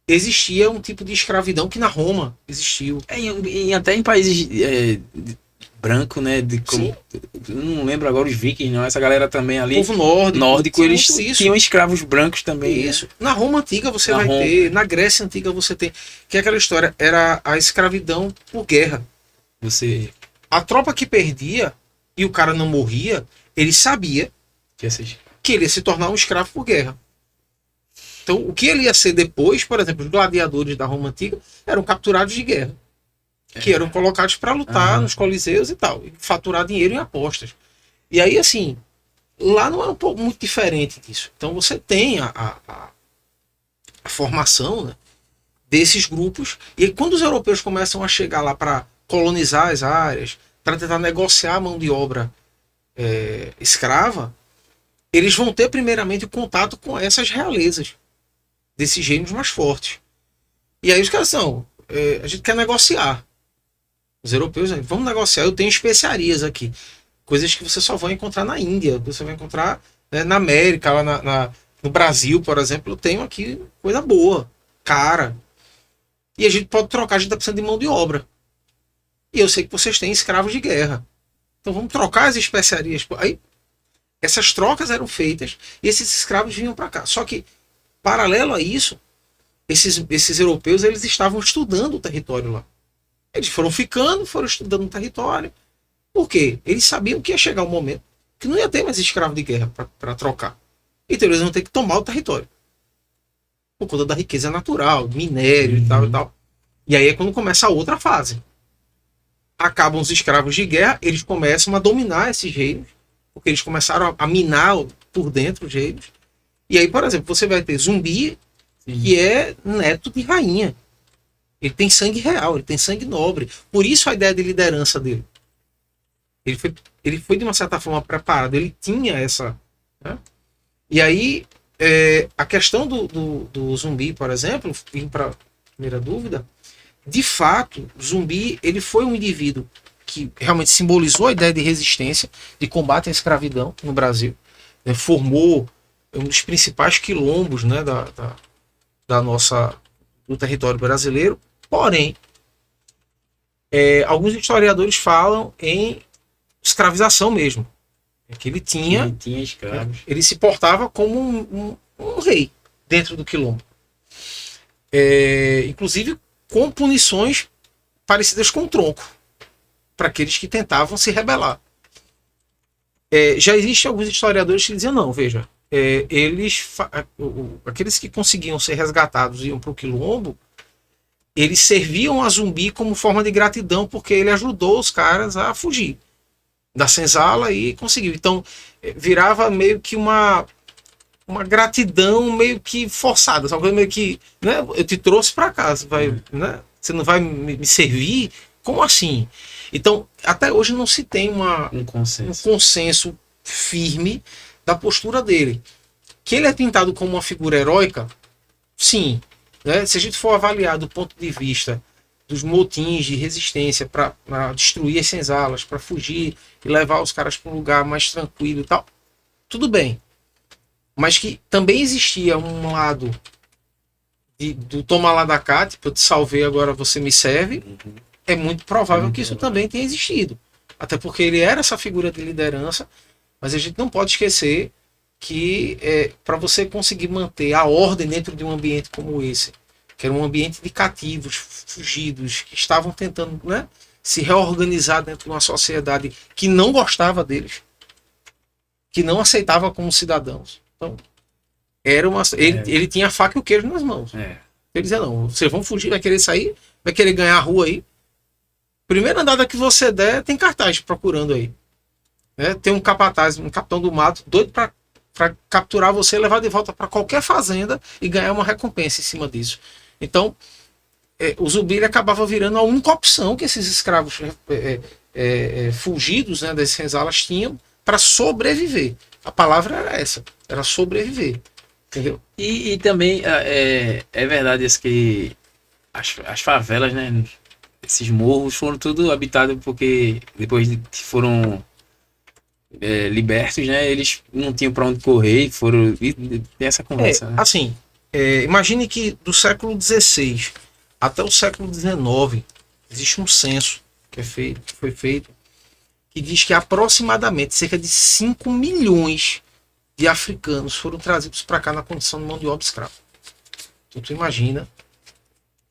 existia um tipo de escravidão que na Roma existiu. Até em países branco, né? Eu não lembro agora os vikings, não. Essa galera também ali. O povo nórdico eles tinham escravos brancos também. Isso. Né? Na Roma antiga você vai ter, na Grécia antiga você tem. Que é aquela história, era a escravidão por guerra. A tropa que perdia e o cara não morria, ele sabia que ele ia se tornar um escravo por guerra. Então, o que ele ia ser depois, por exemplo, os gladiadores da Roma antiga eram capturados de guerra, que eram colocados para lutar nos coliseus e tal, e faturar dinheiro em apostas. E aí, assim, lá não é um pouco muito diferente disso. Então, você tem a formação, né, desses grupos, e aí, quando os europeus começam a chegar lá para colonizar as áreas, para tentar negociar a mão de obra escrava, eles vão ter primeiramente contato com essas realezas desses reinos mais fortes. E aí os caras são, a gente quer negociar. Os europeus, vamos negociar, eu tenho especiarias aqui. Coisas que você só vai encontrar na Índia, você vai encontrar, né, na América, lá no Brasil, por exemplo, eu tenho aqui coisa boa, cara. E a gente pode trocar, a gente está precisando de mão de obra. E eu sei que vocês têm escravos de guerra. Então vamos trocar as especiarias. Aí essas trocas eram feitas e esses escravos vinham para cá. Só que, paralelo a isso, esses europeus eles estavam estudando o território lá. Eles foram estudando o território. Por quê? Eles sabiam que ia chegar um momento que não ia ter mais escravo de guerra para trocar. Então eles vão ter que tomar o território. Por conta da riqueza natural, minério e tal e tal. E aí é quando começa a outra fase. Acabam os escravos de guerra, eles começam a dominar esses reinos, porque eles começaram a minar por dentro os reinos. E aí, por exemplo, você vai ter Zumbi, que é neto de rainha. Ele tem sangue real, ele tem sangue nobre. Por isso a ideia de liderança dele. Ele foi de uma certa forma preparado, ele tinha essa... Né? E aí, a questão do Zumbi, por exemplo, vim para a primeira dúvida, de fato, Zumbi ele foi um indivíduo que realmente simbolizou a ideia de resistência, de combate à escravidão no Brasil. Né? Formou um dos principais quilombos, né, do território brasileiro. Porém, alguns historiadores falam em escravização mesmo. Que ele tinha escravos. Ele se portava como um rei dentro do quilombo. Inclusive com punições parecidas com o tronco para aqueles que tentavam se rebelar. Já existem alguns historiadores que diziam, não, veja, aqueles que conseguiam ser resgatados e iam para o quilombo, eles serviam a Zumbi como forma de gratidão porque ele ajudou os caras a fugir da senzala e conseguiu. Então virava meio que uma gratidão meio que forçada, uma coisa meio que, né, eu te trouxe para casa, né, você não vai me servir? Como assim? Então, até hoje não se tem um consenso firme da postura dele. Que ele é pintado como uma figura heróica, sim. Né? Se a gente for avaliar do ponto de vista dos motins de resistência para destruir as senzalas, para fugir e levar os caras para um lugar mais tranquilo e tal, tudo bem. Mas que também existia um lado do toma lá da cá, tipo, eu te salvei, agora você me serve, é muito provável que isso também tenha existido. Até porque ele era essa figura de liderança, mas a gente não pode esquecer que para você conseguir manter a ordem dentro de um ambiente como esse, que era um ambiente de cativos, fugidos, que estavam tentando, né, se reorganizar dentro de uma sociedade que não gostava deles, que não aceitava como cidadãos. Então, ele tinha a faca e o queijo nas mãos. Ele dizia, não, vocês vão fugir, vai querer sair, vai querer ganhar a rua aí. Primeira andada que você der, tem cartaz procurando aí. Né? Tem um capataz, um capitão do mato, doido para capturar você, levar de volta para qualquer fazenda e ganhar uma recompensa em cima disso. Então, o zumbi acabava virando a única opção que esses escravos fugidos, né, das senzalas tinham para sobreviver. A palavra era essa, era sobreviver. Entendeu? E também é verdade isso que as favelas, né, esses morros foram tudo habitados porque depois que foram libertos, né, eles não tinham para onde correr e foram e tem essa conversa. Né? Assim, imagine que do século XVI até o século XIX existe um censo que foi feito que diz que aproximadamente cerca de 5 milhões de africanos foram trazidos para cá na condição de mão de obra escrava. Então tu imagina,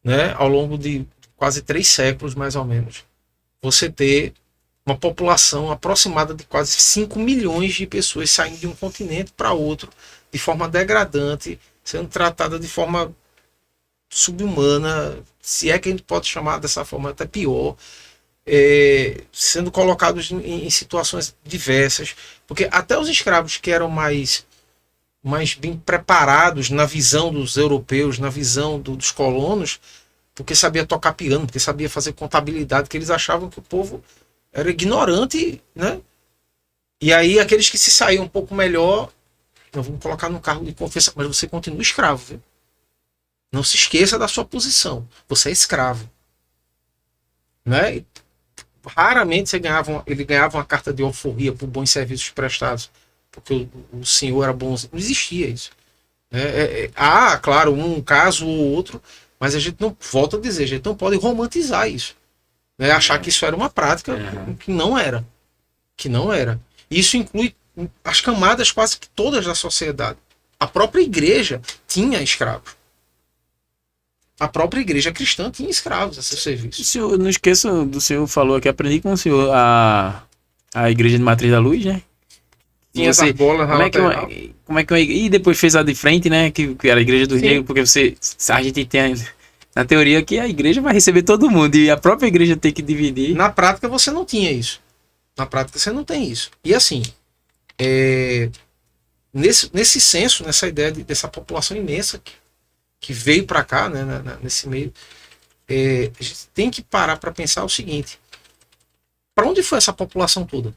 né, ao longo de quase 3 séculos mais ou menos, você ter uma população aproximada de quase 5 milhões de pessoas saindo de um continente para outro de forma degradante, sendo tratada de forma subhumana, se é que a gente pode chamar dessa forma, até pior, sendo colocados em situações diversas, porque até os escravos que eram mais bem preparados na visão dos europeus, na visão dos colonos, porque sabia tocar piano, porque sabia fazer contabilidade, que eles achavam que o povo era ignorante, né? E aí aqueles que se saíam um pouco melhor, nós vamos colocar no cargo de confiança, mas você continua escravo, viu? Não se esqueça da sua posição, você é escravo, né? E raramente ele ganhava uma carta de alforria por bons serviços prestados, porque o senhor era bonzinho. Não existia isso. Claro, um caso ou outro, mas a gente não, volta a dizer, a gente não pode romantizar isso. Né? Achar que isso era uma prática que não era. Que não era. Isso inclui as camadas quase que todas da sociedade. A própria igreja tinha escravos. A própria igreja cristã tinha escravos a seu serviço. Senhor, não esqueça do senhor falou que aprendi com o senhor a igreja de Matriz da Luz, né? Tinha as bolas na lateral. Como é que e depois fez a de frente, né? Que era a igreja dos negros, porque a gente tem na teoria que a igreja vai receber todo mundo e a própria igreja tem que dividir. Na prática você não tinha isso. Na prática você não tem isso. E assim, nesse senso, nessa ideia dessa população imensa que veio para cá, né, nesse meio, a gente tem que parar para pensar o seguinte: para onde foi essa população toda?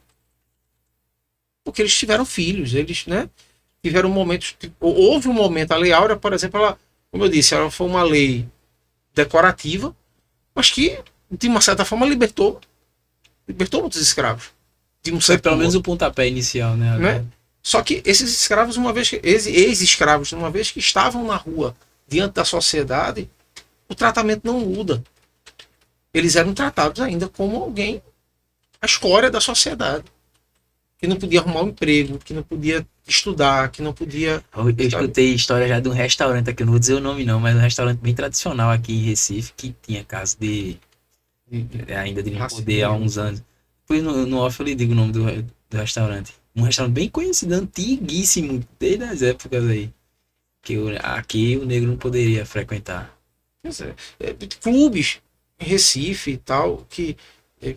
Porque eles tiveram filhos, eles, né, tiveram momentos. Houve um momento, a Lei Áurea, por exemplo, ela, como eu disse, ela foi uma lei decorativa, mas que, de uma certa forma, libertou muitos escravos. Foi pelo menos o pontapé inicial, né? Só que esses escravos, ex-escravos, uma vez que estavam na rua, diante da sociedade, o tratamento não muda. Eles eram tratados ainda como alguém, a escória da sociedade, que não podia arrumar um emprego, que não podia estudar, que não podia... Eu escutei história já de um restaurante aqui, eu não vou dizer o nome não, mas um restaurante bem tradicional aqui em Recife, que tinha caso ainda de não poder há uns anos. Depois no off eu lhe digo o nome do restaurante. Um restaurante bem conhecido, antiguíssimo, desde as épocas aí. Que aqui o negro não poderia frequentar. Clubes em Recife e tal,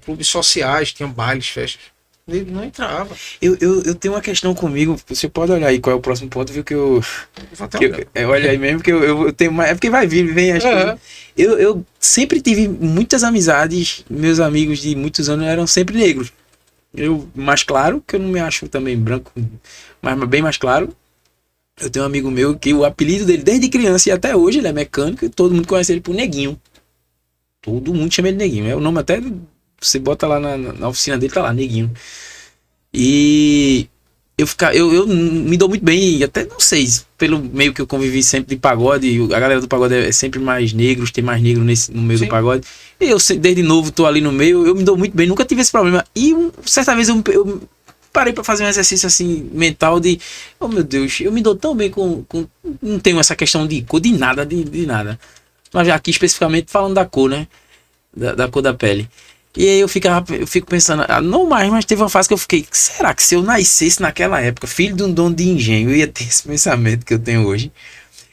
clubes sociais, tinham bailes, festas. O negro não entrava. Eu tenho uma questão comigo, você pode olhar aí qual é o próximo ponto, viu, que eu olha aí mesmo, que eu tenho mais, é porque vem acho que eu sempre tive muitas amizades, meus amigos de muitos anos eram sempre negros. Mais claro, que eu não me acho também branco, mas bem mais claro. Eu tenho um amigo meu que o apelido dele desde criança e até hoje ele é mecânico e todo mundo conhece ele por Neguinho. Todo mundo chama ele Neguinho. É o nome até, você bota lá na oficina dele, tá lá, Neguinho. E eu me dou muito bem, até não sei, pelo meio que eu convivi sempre de pagode, a galera do pagode é sempre mais negros, tem mais negro no meio do Sim. pagode. E eu desde novo tô ali no meio, eu me dou muito bem, nunca tive esse problema. E certa vez eu parei pra fazer um exercício assim mental de, oh meu Deus, eu me dou tão bem com não tenho essa questão de cor, de nada, de nada. Mas aqui especificamente falando da cor, né? Da cor da pele. E aí eu fico pensando, não mais, mas teve uma fase que eu fiquei, será que se eu nascesse naquela época, filho de um dono de engenho, eu ia ter esse pensamento que eu tenho hoje?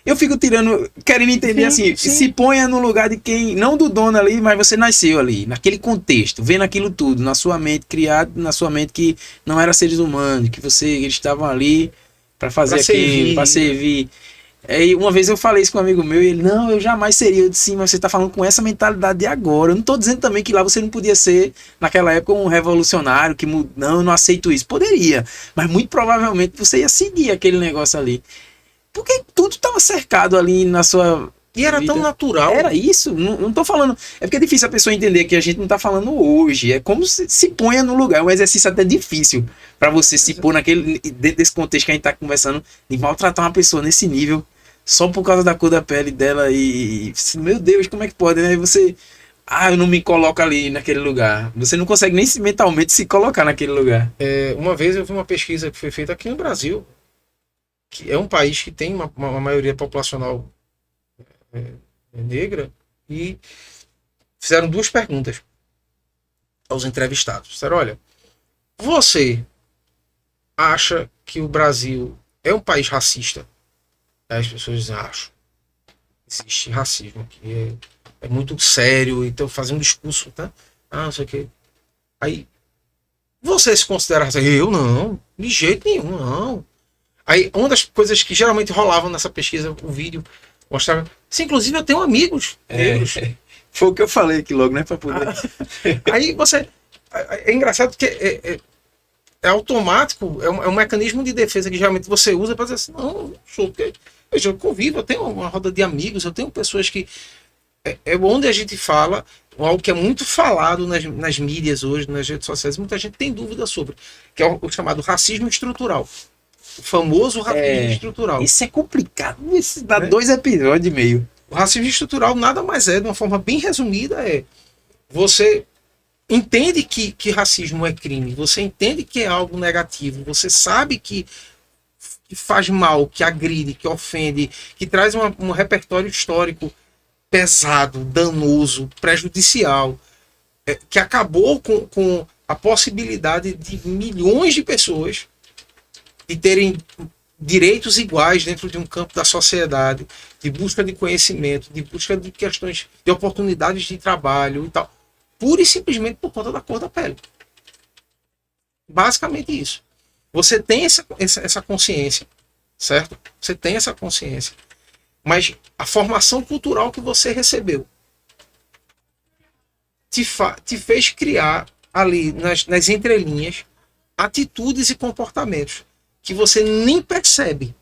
Eu fico querendo entender assim, se ponha no lugar de quem, não do dono ali, mas você nasceu ali, naquele contexto, vendo aquilo tudo, na sua mente, criado na sua mente que não era seres humanos, que eles estavam ali para fazer aquilo, para servir. Aí uma vez eu falei isso com um amigo meu e ele, não, eu jamais seria. Eu disse, sim, mas você tá falando com essa mentalidade de agora. Eu não tô dizendo também que lá você não podia ser, naquela época, um revolucionário, não, eu não aceito isso. Poderia, mas muito provavelmente você ia seguir aquele negócio ali. Porque tudo tava cercado ali na sua E era vida. tão natural. Era isso, não tô falando. É porque é difícil a pessoa entender que a gente não tá falando hoje. É como se ponha no lugar. É um exercício até difícil para você se pôr dentro desse contexto que a gente tá conversando, de maltratar uma pessoa nesse nível, só por causa da cor da pele dela. E meu Deus, como é que pode, né? Você. Eu não me coloco ali naquele lugar. Você não consegue nem mentalmente se colocar naquele lugar. Uma vez eu vi uma pesquisa que foi feita aqui no Brasil, que é um país que tem uma maioria populacional negra, e fizeram 2 perguntas aos entrevistados. Disseram, olha, você acha que o Brasil é um país racista? Aí as pessoas dizem, acho. Existe racismo aqui, é muito sério, então fazer um discurso, tá? Não sei o quê. Aí, você se considera racista? Eu não, de jeito nenhum, não. Aí, uma das coisas que geralmente rolavam nessa pesquisa, o vídeo mostrava. Se, inclusive, eu tenho amigos negros. Foi o que eu falei aqui logo, né? Pra poder. Aí você. É engraçado porque é automático, é um mecanismo de defesa que geralmente você usa para dizer assim: não, eu convivo, eu tenho uma roda de amigos, eu tenho pessoas que. É onde a gente fala, algo que é muito falado nas mídias hoje, nas redes sociais, muita gente tem dúvida sobre, que é o chamado racismo estrutural. O famoso racismo estrutural. Isso é complicado. Isso dá 2 episódios e meio. O racismo estrutural nada mais é, de uma forma bem resumida, você entende que racismo é crime, você entende que é algo negativo, você sabe que faz mal, que agride, que ofende, que traz um repertório histórico pesado, danoso, prejudicial, que acabou com a possibilidade de milhões de pessoas de terem direitos iguais dentro de um campo da sociedade, de busca de conhecimento, de busca de questões de oportunidades de trabalho e tal, pura e simplesmente por conta da cor da pele. Basicamente isso. Você tem essa consciência, certo? Você tem essa consciência. Mas a formação cultural que você recebeu te fez criar ali nas entrelinhas atitudes e comportamentos que você nem percebe,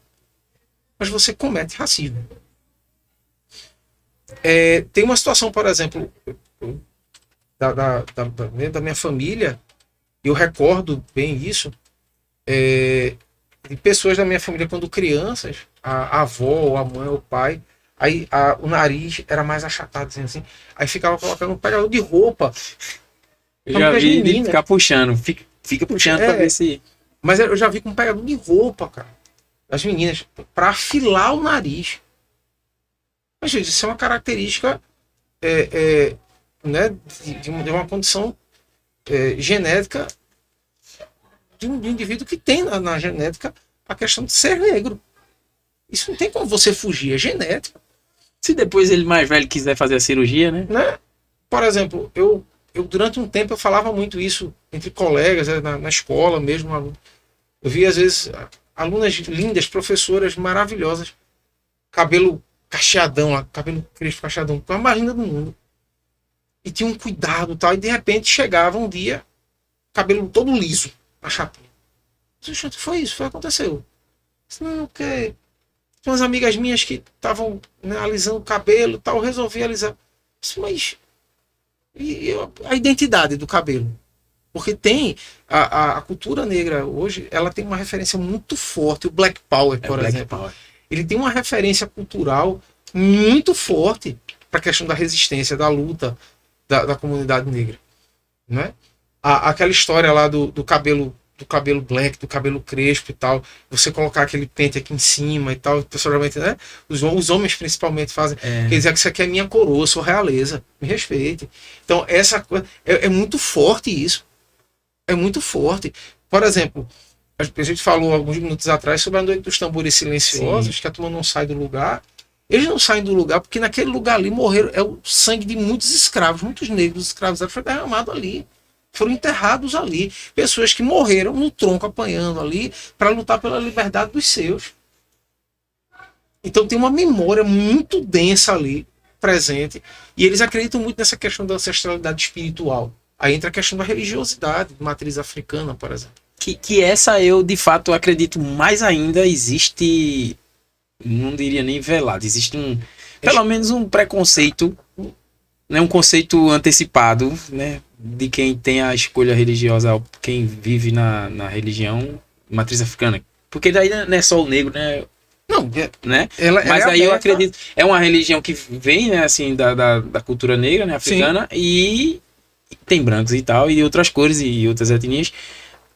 mas você comete racismo. Tem uma situação, por exemplo, da minha família, eu recordo bem isso, de pessoas da minha família quando crianças, a avó, a mãe, o pai, aí o nariz era mais achatado, assim, aí ficava colocando um pegador de roupa. Eu já vi de ficar puxando, fica puxando pra ver se... Mas eu já vi com um pegador de roupa, cara, das meninas, pra afilar o nariz. Mas, gente, isso é uma característica né, de uma condição genética de um indivíduo que tem na genética a questão de ser negro. Isso não tem como você fugir, é genética. Se depois ele mais velho quiser fazer a cirurgia, né? Por exemplo, eu durante um tempo eu falava muito isso entre colegas, na escola mesmo. Eu via às vezes alunas lindas, professoras maravilhosas, cabelo cacheadão, cabelo crespo cacheadão, com a mais linda do mundo. E tinha um cuidado, tal, e de repente chegava um dia, cabelo todo liso, a chapinha. Foi isso, aconteceu. Não, porque tinha umas amigas minhas que estavam, né, alisando o cabelo e tal, eu resolvi alisar. Mas a identidade do cabelo? Porque tem a cultura negra hoje, ela tem uma referência muito forte. O Black Power, por exemplo, ele tem uma referência cultural muito forte para a questão da resistência, da luta da comunidade negra, né? Aquela história lá do cabelo black, do cabelo crespo e tal, você colocar aquele pente aqui em cima e tal, pessoalmente, né? Os homens principalmente fazem, quer dizer que isso aqui é minha coroa, eu sou realeza, me respeite. Então essa coisa é muito forte isso. É muito forte. Por exemplo, a gente falou alguns minutos atrás sobre a noite dos tambores silenciosos, que a turma não sai do lugar. Eles não saem do lugar porque naquele lugar ali morreram, é o sangue de muitos escravos, muitos negros escravizados foi derramado ali. Foram enterrados ali. Pessoas que morreram no tronco apanhando ali para lutar pela liberdade dos seus. Então tem uma memória muito densa ali, presente. E eles acreditam muito nessa questão da ancestralidade espiritual. Aí entra a questão da religiosidade, de matriz africana, por exemplo. Que essa eu, de fato, acredito mais ainda. Existe, não diria nem velado, existe pelo menos um preconceito, né, um conceito antecipado, né, de quem tem a escolha religiosa, quem vive na religião matriz africana. Porque daí não é só o negro, né? Não, né? Mas aí eu acredito, é uma religião que vem, né, assim, da cultura negra, né, africana, sim, e tem brancos e tal, e outras cores e outras etnias.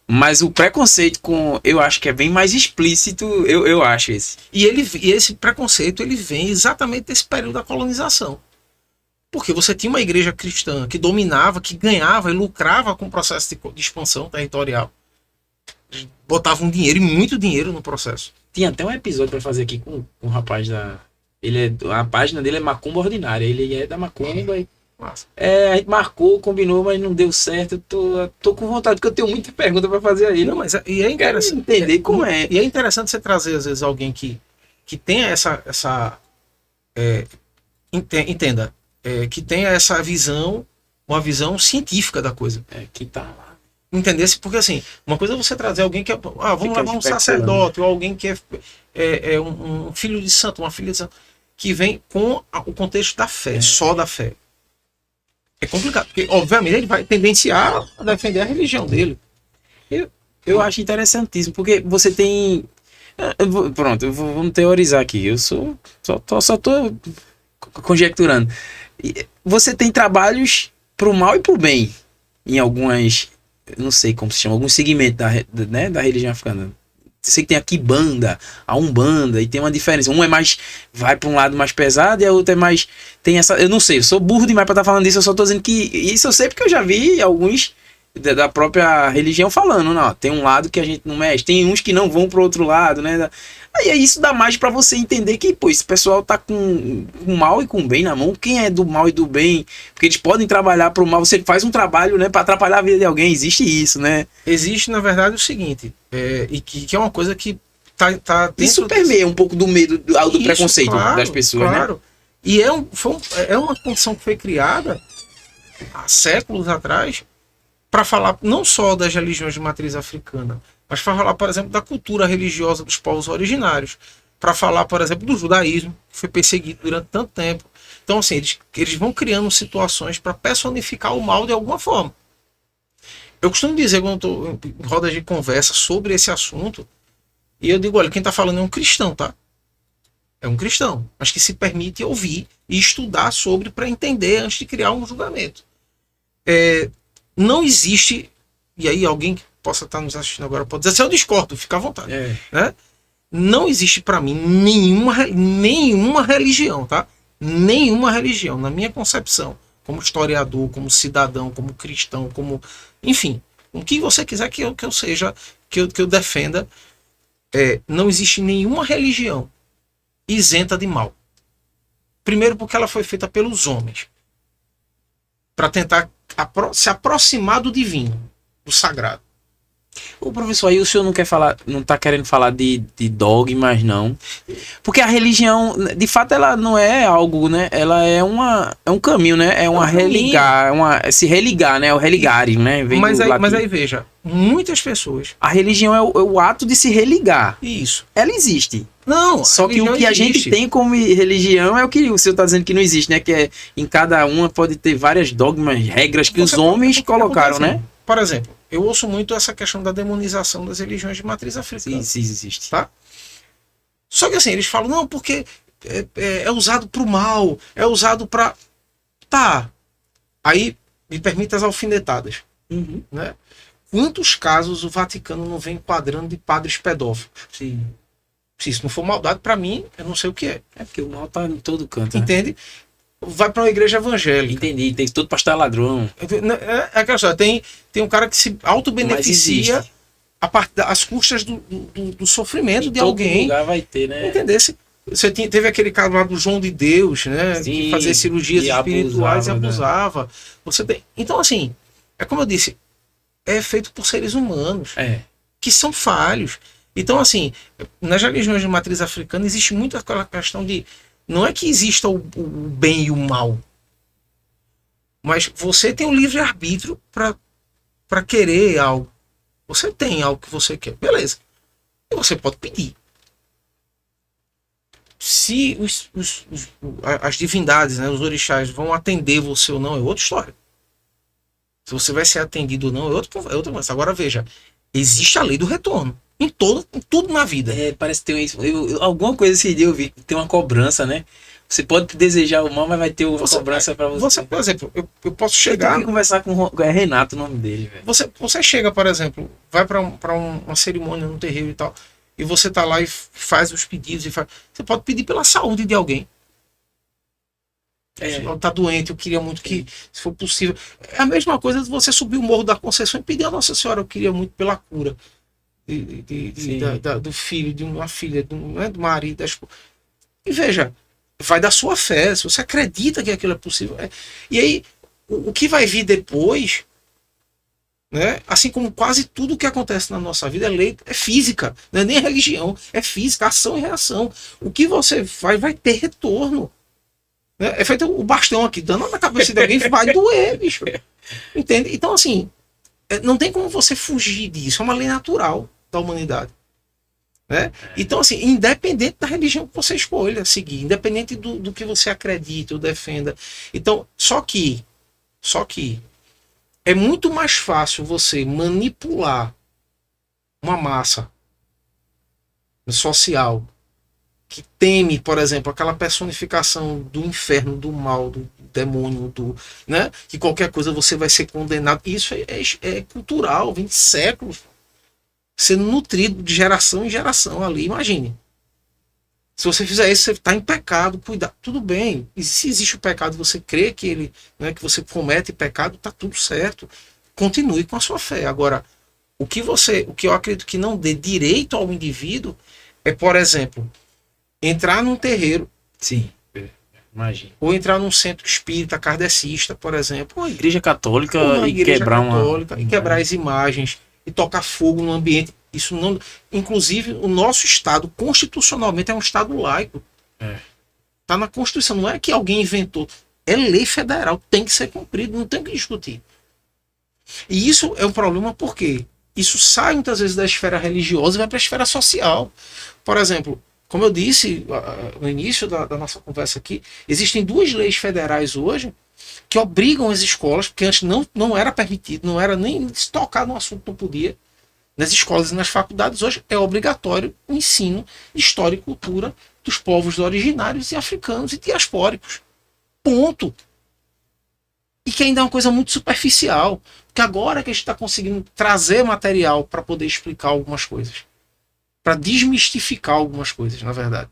Mas o preconceito eu acho que é bem mais explícito, eu acho esse. E esse preconceito, ele vem exatamente desse período da colonização. Porque você tinha uma igreja cristã que dominava, que ganhava e lucrava com o processo de expansão territorial. Botavam dinheiro, e muito dinheiro no processo. Tinha até um episódio para fazer aqui com um rapaz a página dele é Macumba Ordinária, ele é da Macumba e a gente marcou, combinou, mas não deu certo. Eu tô com vontade, porque eu tenho muita pergunta para fazer a ele. Não, mas e é interessante entender como é. E é interessante você trazer, às vezes, alguém que tenha entenda, que tenha essa visão, uma visão científica da coisa. Que tá lá. Entendesse? Porque, assim, uma coisa é você trazer alguém que vamos levar um sacerdote, ou alguém que é um filho de santo, uma filha de santo, que vem com o contexto da fé, só da fé. É complicado, porque obviamente ele vai tendenciar a defender a religião dele. Eu acho interessantíssimo, porque você tem... vamos teorizar aqui. Eu só tô conjecturando. Você tem trabalhos pro mal e pro bem em algumas, não sei como se chama, alguns segmentos da religião africana. Sei que tem a Kibanda, a Umbanda, e tem uma diferença. Um é mais, vai para um lado mais pesado, e a outra é mais, tem essa, eu não sei, eu sou burro demais para estar falando disso, eu só tô dizendo que, isso eu sei porque eu já vi alguns da própria religião falando, não, tem um lado que a gente não mexe, tem uns que não vão pro outro lado, né? Aí isso dá mais para você entender que, pô, esse pessoal tá com o mal e com o bem na mão. Quem é do mal e do bem? Porque eles podem trabalhar pro mal. Você faz um trabalho, né, para atrapalhar a vida de alguém. Existe isso, né? Existe, na verdade, o seguinte, e que é uma coisa que tá dentro... Isso permeia um pouco do medo, do preconceito, claro, das pessoas, claro, né? E é uma condição que foi criada há séculos atrás para falar não só das religiões de matriz africana, mas para falar, por exemplo, da cultura religiosa dos povos originários, para falar, por exemplo, do judaísmo, que foi perseguido durante tanto tempo. Então, assim, eles vão criando situações para personificar o mal de alguma forma. Eu costumo dizer, quando estou em rodas de conversa sobre esse assunto, e eu digo, olha, quem está falando é um cristão, tá? É um cristão, mas que se permite ouvir e estudar sobre para entender antes de criar um julgamento. Não existe, e aí alguém que possa estar nos assistindo agora pode dizer assim, eu discordo, fica à vontade. Né? Não existe para mim nenhuma religião, tá? Nenhuma religião, na minha concepção, como historiador, como cidadão, como cristão, como, enfim, o que você quiser que eu seja, que eu defenda, não existe nenhuma religião isenta de mal. Primeiro porque ela foi feita pelos homens para tentar se aproximar do divino, do sagrado. O professor, aí o senhor não está querendo falar de dogmas, não. Porque a religião, de fato, ela não é algo, né? Ela é um caminho, né? É uma religar, se religar, né? O religare, né? Mas aí veja, muitas pessoas... A religião é o ato de se religar. Isso. Ela existe. Não, só que o que a gente tem como religião é o que o senhor está dizendo que não existe, né? Que em cada uma pode ter várias dogmas, regras que os homens colocaram, né? por exemplo, eu ouço muito essa questão da demonização das religiões de matriz africana. Sim, existe. Tá? Só que assim, eles falam, não, porque é usado pro mal, é usado pra... Tá. Aí, me permita as alfinetadas. Né? Quantos casos o Vaticano não vem enquadrando de padres pedófilos? Sim. Se isso não for maldade, pra mim, eu não sei o que é. É porque o mal tá em todo canto. Né? Entende? Vai pra uma igreja evangélica. Entendi, tem todo pastor ladrão. É aquela história, tem um cara que se auto-beneficia às custas do sofrimento de alguém. Todo lugar vai ter, né? Entendesse? Você teve aquele caso lá do João de Deus, né? Sim, que fazia cirurgias espirituais e abusava. Né? Você tem... Então, assim, é como eu disse, é feito por seres humanos que são falhos. Então, assim, nas religiões de matriz africana existe muito aquela questão de... Não é que exista o bem e o mal, mas você tem o livre-arbítrio para querer algo. Você tem algo que você quer, beleza. E você pode pedir. Se as divindades, né, os orixás, vão atender você ou não, é outra história. Se você vai ser atendido ou não, é outra coisa. Agora veja, existe a lei do retorno. Em tudo na vida. Parece que tem alguma coisa esse dia eu vi, tem uma cobrança, né? Você pode desejar o mal, mas vai ter uma cobrança pra você. Por exemplo, eu posso chegar... Eu tenho que conversar com o Renato, o nome dele, velho. Você chega, por exemplo, vai pra uma cerimônia no terreiro e tal, e você tá lá e faz os pedidos, você pode pedir pela saúde de alguém. Tá doente, eu queria muito que, se for possível... É a mesma coisa de você subir o Morro da Conceição e pedir a Nossa Senhora, eu queria muito pela cura do filho, de uma filha, do marido, da esposa. E veja, vai da sua fé, se você acredita que aquilo é possível. E aí, o que vai vir depois, né, assim como quase tudo que acontece na nossa vida, é física, não é nem religião, é física, ação e reação. O que você vai ter retorno. Né? É feito o bastão aqui, dando na cabeça de alguém, vai doer, bicho. Entende? Então, assim, não tem como você fugir disso, é uma lei natural da humanidade. Né? Então, assim, independente da religião que você escolha seguir, independente do que você acredite ou defenda. Então, só que é muito mais fácil você manipular uma massa social que teme, por exemplo, aquela personificação do inferno, do mal, do demônio, né? Que qualquer coisa você vai ser condenado. Isso é cultural, vem de séculos, sendo nutrido de geração em geração ali. Imagine. Se você fizer isso, você está em pecado, cuidado, tudo bem. E se existe o pecado, você crê que ele, né, que você comete pecado, está tudo certo. Continue com a sua fé. Agora, o que eu acredito que não dê direito ao indivíduo é, por exemplo, entrar num terreiro. Sim, imagina. Ou entrar num centro espírita kardecista, por exemplo. Uma igreja católica e quebrar as imagens e tocar fogo no ambiente. Isso não. Inclusive, o nosso Estado, constitucionalmente, é um Estado laico. Está na Constituição. Não é que alguém inventou. É lei federal. Tem que ser cumprido. Não tem o que discutir. E isso é um problema porque isso sai muitas vezes da esfera religiosa e vai para a esfera social. Por exemplo, como eu disse no início da nossa conversa aqui, existem 2 leis federais hoje que obrigam as escolas, porque antes não era permitido, não era nem se tocar no assunto, não podia. Nas escolas e nas faculdades hoje é obrigatório o ensino de história e cultura dos povos originários e africanos e diaspóricos. Ponto. E que ainda é uma coisa muito superficial, porque agora que a gente está conseguindo trazer material para poder explicar algumas coisas, para desmistificar algumas coisas, na verdade.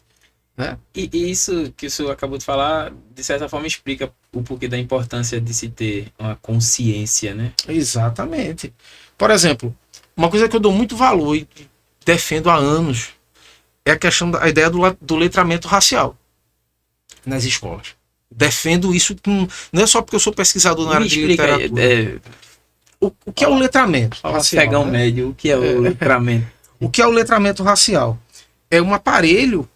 Né? E isso que o senhor acabou de falar, de certa forma, explica o porquê da importância de se ter uma consciência, né? Exatamente. Por exemplo, uma coisa que eu dou muito valor e defendo há anos é a questão da ideia do letramento racial nas escolas. Defendo isso, não é só porque eu sou pesquisador na área de literatura. O que é o letramento racial? Pegão médio, o que é o letramento? O que é o letramento racial? É um aparelho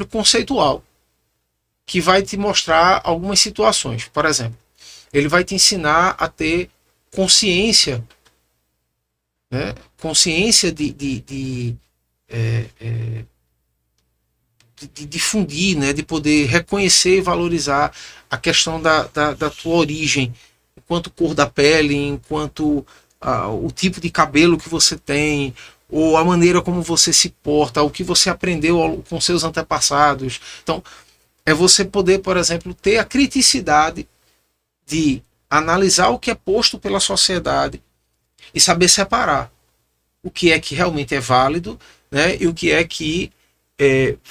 conceitual que vai te mostrar algumas situações. Por exemplo, ele vai te ensinar a ter consciência, né? Consciência de difundir, né? De poder reconhecer e valorizar a questão da tua origem, enquanto cor da pele, enquanto o tipo de cabelo que você tem, ou a maneira como você se porta, o que você aprendeu com seus antepassados. Então, é você poder, por exemplo, ter a criticidade de analisar o que é posto pela sociedade e saber separar o que é que realmente é válido, né, e o que é que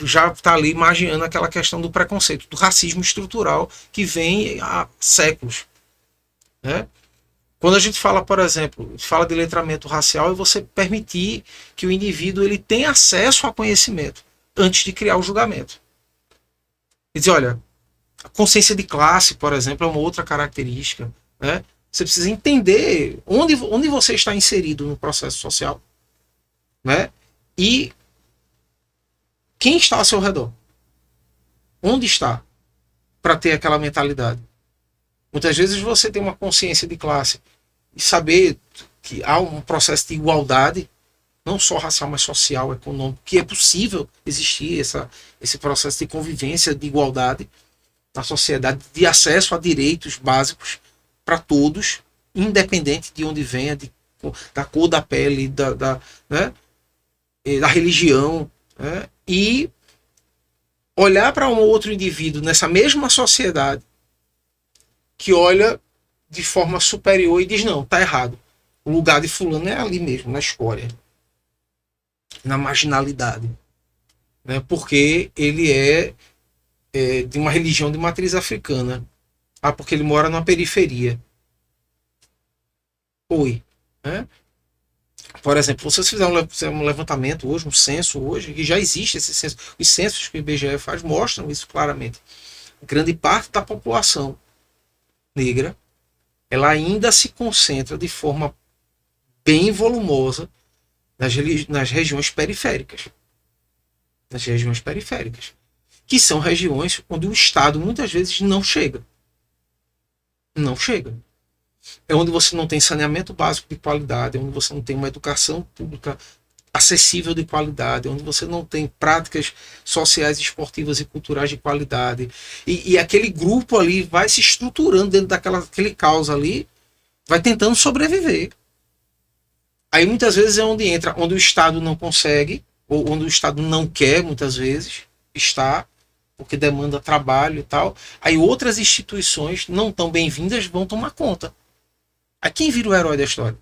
já está ali imaginando aquela questão do preconceito, do racismo estrutural que vem há séculos. Né? Quando a gente fala, por exemplo, fala de letramento racial, é você permitir que o indivíduo ele tenha acesso a conhecimento antes de criar o julgamento. E dizer, olha, a consciência de classe, por exemplo, é uma outra característica. Né? Você precisa entender onde você está inserido no processo social. Né? E quem está ao seu redor. Onde está para ter aquela mentalidade. Muitas vezes você tem uma consciência de classe e saber que há um processo de igualdade, não só racial, mas social, econômico, que é possível existir esse processo de convivência, de igualdade na sociedade, de acesso a direitos básicos para todos, independente de onde venha, da cor da pele, né, da religião, né, e olhar para um outro indivíduo nessa mesma sociedade que olha de forma superior e diz, não, tá errado. O lugar de fulano é ali mesmo, na escória. Na marginalidade. Né? Porque ele é de uma religião de matriz africana. Ah, porque ele mora na periferia. Oi. Né? Por exemplo, se você fizer um levantamento hoje, um censo hoje, que já existe esse censo, os censos que o IBGE faz mostram isso claramente. Grande parte da população negra, ela ainda se concentra de forma bem volumosa nas regiões periféricas. Nas regiões periféricas. Que são regiões onde o Estado muitas vezes não chega. Não chega. É onde você não tem saneamento básico de qualidade, é onde você não tem uma educação pública acessível de qualidade, onde você não tem práticas sociais, esportivas e culturais de qualidade. E aquele grupo ali vai se estruturando dentro daquele caos ali, vai tentando sobreviver. Aí muitas vezes é onde entra, onde o Estado não consegue, ou onde o Estado não quer, muitas vezes, estar, porque demanda trabalho e tal. Aí outras instituições não tão bem-vindas vão tomar conta. Aí quem vira o herói da história?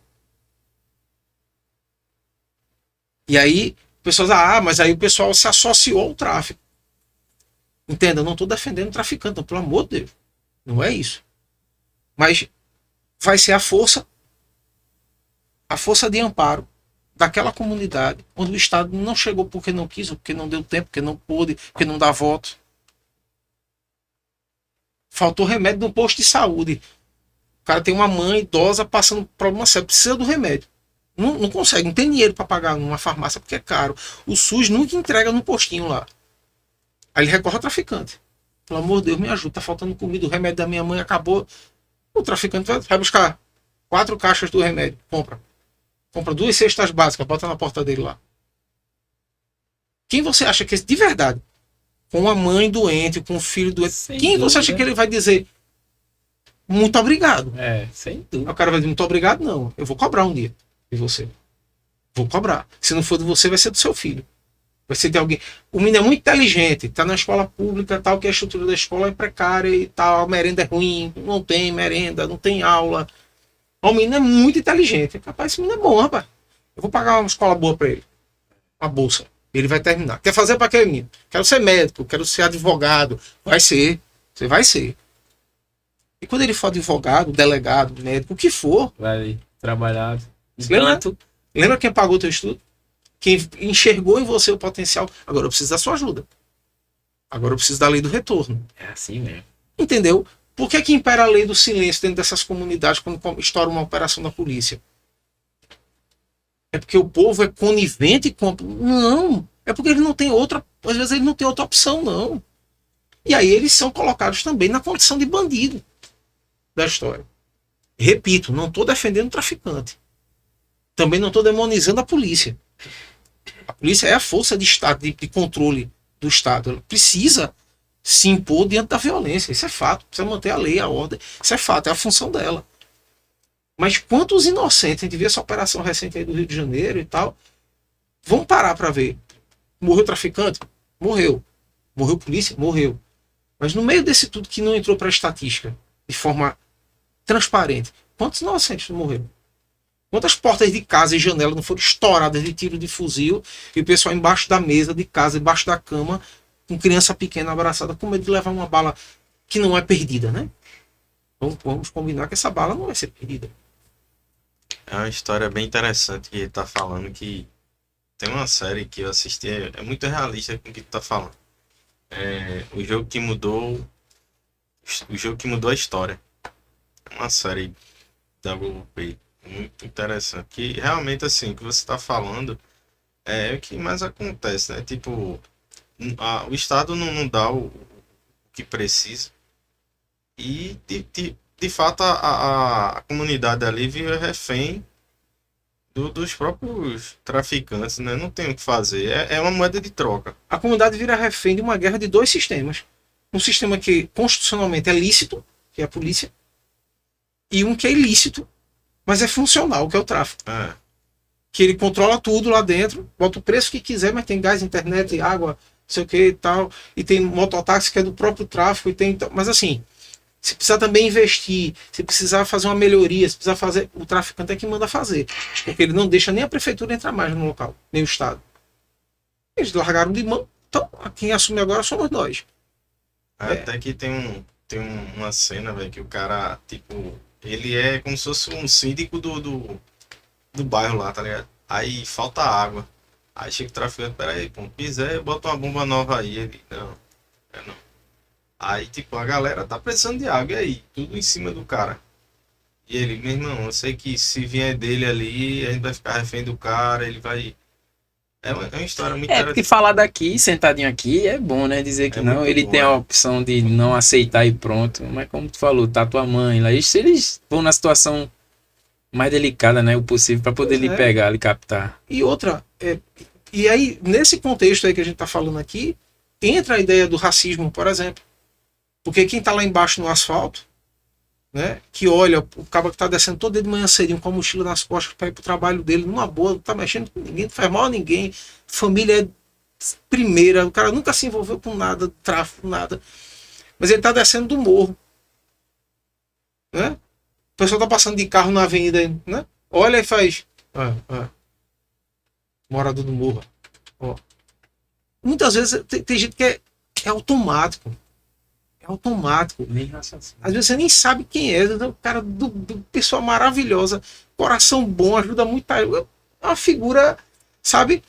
E aí, pessoas, mas aí o pessoal se associou ao tráfico. Entenda, eu não estou defendendo o traficante, não, pelo amor de Deus. Não é isso. Mas vai ser a força de amparo daquela comunidade onde o Estado não chegou porque não quis, porque não deu tempo, porque não pôde, porque não dá voto. Faltou remédio no posto de saúde. O cara tem uma mãe idosa passando por problema sério, precisa do remédio. Não consegue, não tem dinheiro para pagar numa farmácia porque é caro. O SUS nunca entrega no postinho lá. Aí ele recorre ao traficante. Pelo amor de Deus, me ajuda, tá faltando comida, o remédio da minha mãe acabou. O traficante vai buscar 4 caixas do remédio, compra 2 cestas básicas, bota na porta dele lá. Quem você acha que de verdade, com a mãe doente, com o filho doente, sem quem dúvida. Você acha que ele vai dizer muito obrigado? Sem dúvida. O cara vai dizer muito obrigado, não. Eu vou cobrar um dia de você. Vou cobrar. Se não for de você, vai ser do seu filho. Vai ser de alguém. O menino é muito inteligente, tá na escola pública, tal, que a estrutura da escola é precária e tal, a merenda é ruim, não tem merenda, não tem aula. O menino é muito inteligente. Rapaz, esse menino é bom, rapaz. Eu vou pagar uma escola boa para ele. Uma bolsa. Ele vai terminar. Quer fazer para aquele menino? Quero ser médico, quero ser advogado. Vai ser. Você vai ser. E quando ele for advogado, delegado, médico, o que for. Vai trabalhar. Lembra quem pagou o teu estudo? Quem enxergou em você o potencial. Agora eu preciso da sua ajuda. Agora eu preciso da lei do retorno. É assim mesmo. Entendeu? Por que impera a lei do silêncio dentro dessas comunidades quando estoura uma operação da polícia? É porque o povo é conivente com... Não. É porque ele não tem outra... Às vezes ele não tem outra opção, não. E aí eles são colocados também na condição de bandido da história. Repito, não estou defendendo o traficante. Também não estou demonizando a polícia. A polícia é a força de Estado, de controle do Estado. Ela precisa se impor diante da violência. Isso é fato. Precisa manter a lei, a ordem. Isso é fato, é a função dela. Mas quantos inocentes, a gente vê essa operação recente aí do Rio de Janeiro e tal, vamos parar para ver. Morreu traficante? Morreu. Morreu polícia? Morreu. Mas no meio desse tudo que não entrou para a estatística de forma transparente, quantos inocentes morreram? Quantas portas de casa e janela não foram estouradas de tiro de fuzil e o pessoal embaixo da mesa de casa, embaixo da cama, com criança pequena abraçada, com medo de levar uma bala que não é perdida, né? Então vamos combinar que essa bala não vai ser perdida. É uma história bem interessante que ele tá falando, que tem uma série que eu assisti, é muito realista com o que tu tá falando. É o jogo que mudou a história. É uma série da Globoplay muito interessante, que realmente assim, o que você tá falando é o que mais acontece, né? Tipo, o Estado não dá o que precisa e de fato a comunidade ali vive refém dos próprios traficantes, né? Não tem o que fazer, é uma moeda de troca. A comunidade vira refém de uma guerra de dois sistemas. Um sistema que constitucionalmente é lícito, que é a polícia, e um que é ilícito, mas é funcional, que é o tráfico. É. Que ele controla tudo lá dentro, bota o preço que quiser, mas tem gás, internet, água, não sei o que e tal, e tem mototáxi que é do próprio tráfico, e tem, mas assim, se precisar também investir, se precisar fazer uma melhoria, se precisar fazer, o traficante é que manda fazer, porque ele não deixa nem a prefeitura entrar mais no local, nem o Estado. Eles largaram de mão, então quem assume agora somos nós. Até que tem uma cena, velho, que o cara, tipo, ele é como se fosse um síndico do bairro lá, tá ligado? Aí falta água. Aí chega o traficante, peraí, pô, quiser, bota uma bomba nova aí. Ele, não. Aí, tipo, a galera tá precisando de água, e aí? Tudo em cima do cara. E ele, meu irmão, eu sei que se vier dele ali, a gente vai ficar refém do cara, ele vai... É uma história muito É, porque falar daqui, sentadinho aqui, é bom, né? Dizer que É não, muito ele bom, tem é. a opção de não aceitar e pronto. Mas como tu falou, tá tua mãe lá. E se eles vão na situação mais delicada, né? O possível, pra poder Pois lhe é. pegar, lhe captar. E outra, e aí, nesse contexto aí que a gente tá falando aqui, entra a ideia do racismo, por exemplo. Porque quem tá lá embaixo no asfalto, né, que olha o cara que tá descendo todo dia de manhã cedinho com a mochila nas costas para ir pro trabalho dele, numa boa, não tá mexendo com ninguém, não faz mal a ninguém, família é primeira, o cara nunca se envolveu com nada, tráfico, nada. Mas ele tá descendo do morro. Né? O pessoal tá passando de carro na avenida, né? Olha e faz. Morador do morro. Ó. Muitas vezes tem gente que é automático. É automático. Nem raciocínio. Às vezes você nem sabe quem é. O cara do pessoa maravilhosa, coração bom, ajuda muito. É uma figura, sabe?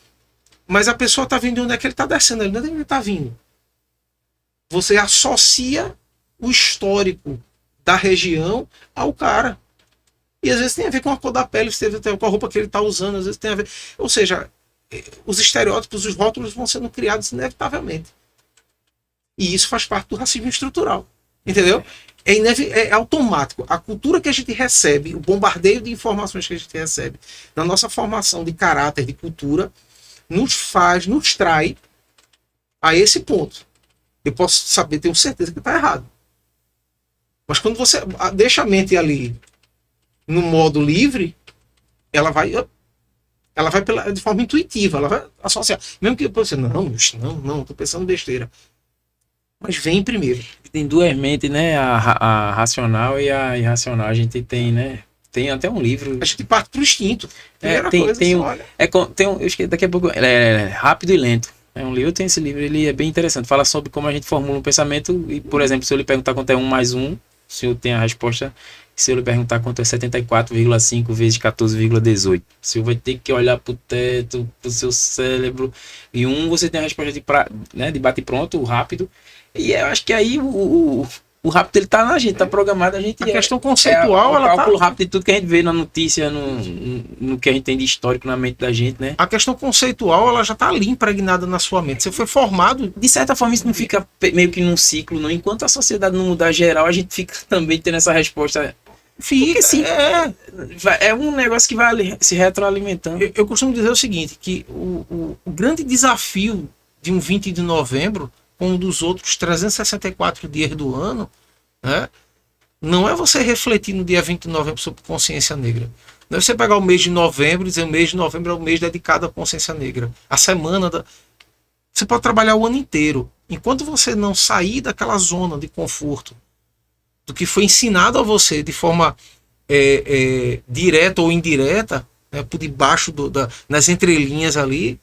Mas a pessoa tá vindo de onde é que ele tá descendo, de onde é que ele tá vindo. Você associa o histórico da região ao cara. E às vezes tem a ver com a cor da pele, tem a ver com a roupa que ele está usando, às vezes tem a ver. Ou seja, os estereótipos, os rótulos vão sendo criados inevitavelmente. E isso faz parte do racismo estrutural. Entendeu? É automático. A cultura que a gente recebe, o bombardeio de informações que a gente recebe na nossa formação de caráter, de cultura, nos trai a esse ponto. Eu posso saber, tenho certeza que está errado. Mas quando você deixa a mente ali no modo livre, ela vai de forma intuitiva, ela vai associar. Mesmo que você, não, estou pensando besteira. Mas vem primeiro. Tem duas mentes, né? A racional e a irracional. A gente tem, né? Tem até um livro. A gente parte pro instinto. Primeira Tem, coisa, tem você um, olha. eu esqueci, daqui a pouco. É Rápido e Lento. É um livro, eu tenho esse livro, ele é bem interessante. Fala sobre como a gente formula um pensamento. E, por exemplo, se eu lhe perguntar quanto é 1 mais 1, o senhor tem a resposta. Se eu lhe perguntar quanto é 74,5 vezes 14,18, o senhor vai ter que olhar pro teto, pro seu cérebro. E você tem a resposta de bate pronto, rápido. E eu acho que aí o rápido ele tá na gente, tá programado. A gente A questão conceitual, o ela cálculo tá. rápido de tudo que a gente vê na notícia, no que a gente tem de histórico na mente da gente, né? A questão conceitual, ela já tá ali impregnada na sua mente. Você foi formado. De certa forma, isso não fica meio que num ciclo, não. Enquanto a sociedade não mudar geral, a gente fica também tendo essa resposta. Porque sim, é um negócio que vai se retroalimentando. Eu costumo dizer o seguinte, que o grande desafio de um 20 de novembro como dos outros 364 dias do ano, né? Não é você refletir no dia 20 de novembro sobre consciência negra. Não é você pegar o mês de novembro e dizer o mês de novembro é o mês dedicado à consciência negra. A semana da... Você pode trabalhar o ano inteiro. Enquanto você não sair daquela zona de conforto, do que foi ensinado a você de forma direta ou indireta, né, por debaixo nas entrelinhas ali,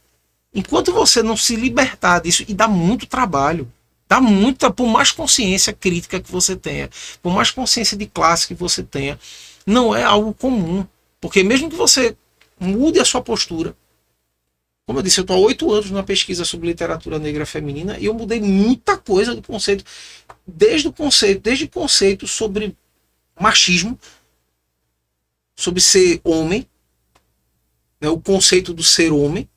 enquanto você não se libertar disso, e dá muito trabalho, dá muito, por mais consciência crítica que você tenha, por mais consciência de classe que você tenha, não é algo comum. Porque mesmo que você mude a sua postura, como eu disse, eu estou há 8 anos numa pesquisa sobre literatura negra feminina e eu mudei muita coisa do conceito, desde conceito sobre machismo, sobre ser homem, né, o conceito do ser homem.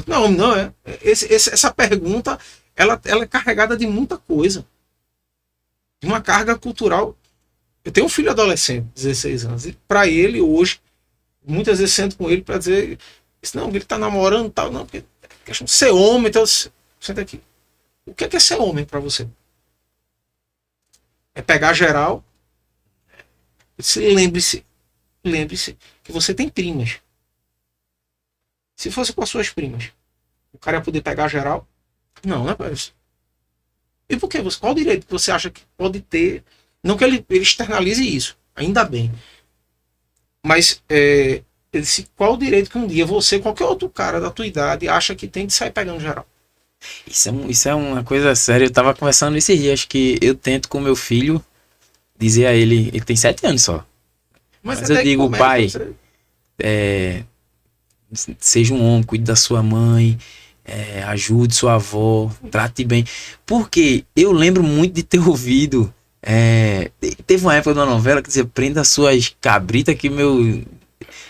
Não é. Essa pergunta ela é carregada de muita coisa, de uma carga cultural. Eu tenho um filho adolescente, 16 anos, e para ele hoje, muitas vezes sento com ele para dizer, não, ele está namorando e tal, não, porque é questão de ser homem, então senta aqui. O que é ser homem para você? É pegar geral? Lembre-se que você tem primas. Se fosse com as suas primas, o cara ia poder pegar geral? Não, não é para isso. E por quê? Qual direito que você acha que pode ter? Não que ele externalize isso, ainda bem. Mas qual o direito que um dia você, qualquer outro cara da tua idade, acha que tem de sair pegando geral? Isso é uma coisa séria. Eu tava conversando esses dias que eu tento com meu filho dizer a ele tem 7 anos só. Mas eu digo, pai, seja um homem, cuide da sua mãe, ajude sua avó, trate bem. Porque eu lembro muito de ter ouvido. Teve uma época de uma novela que dizia: prenda suas cabritas que meu.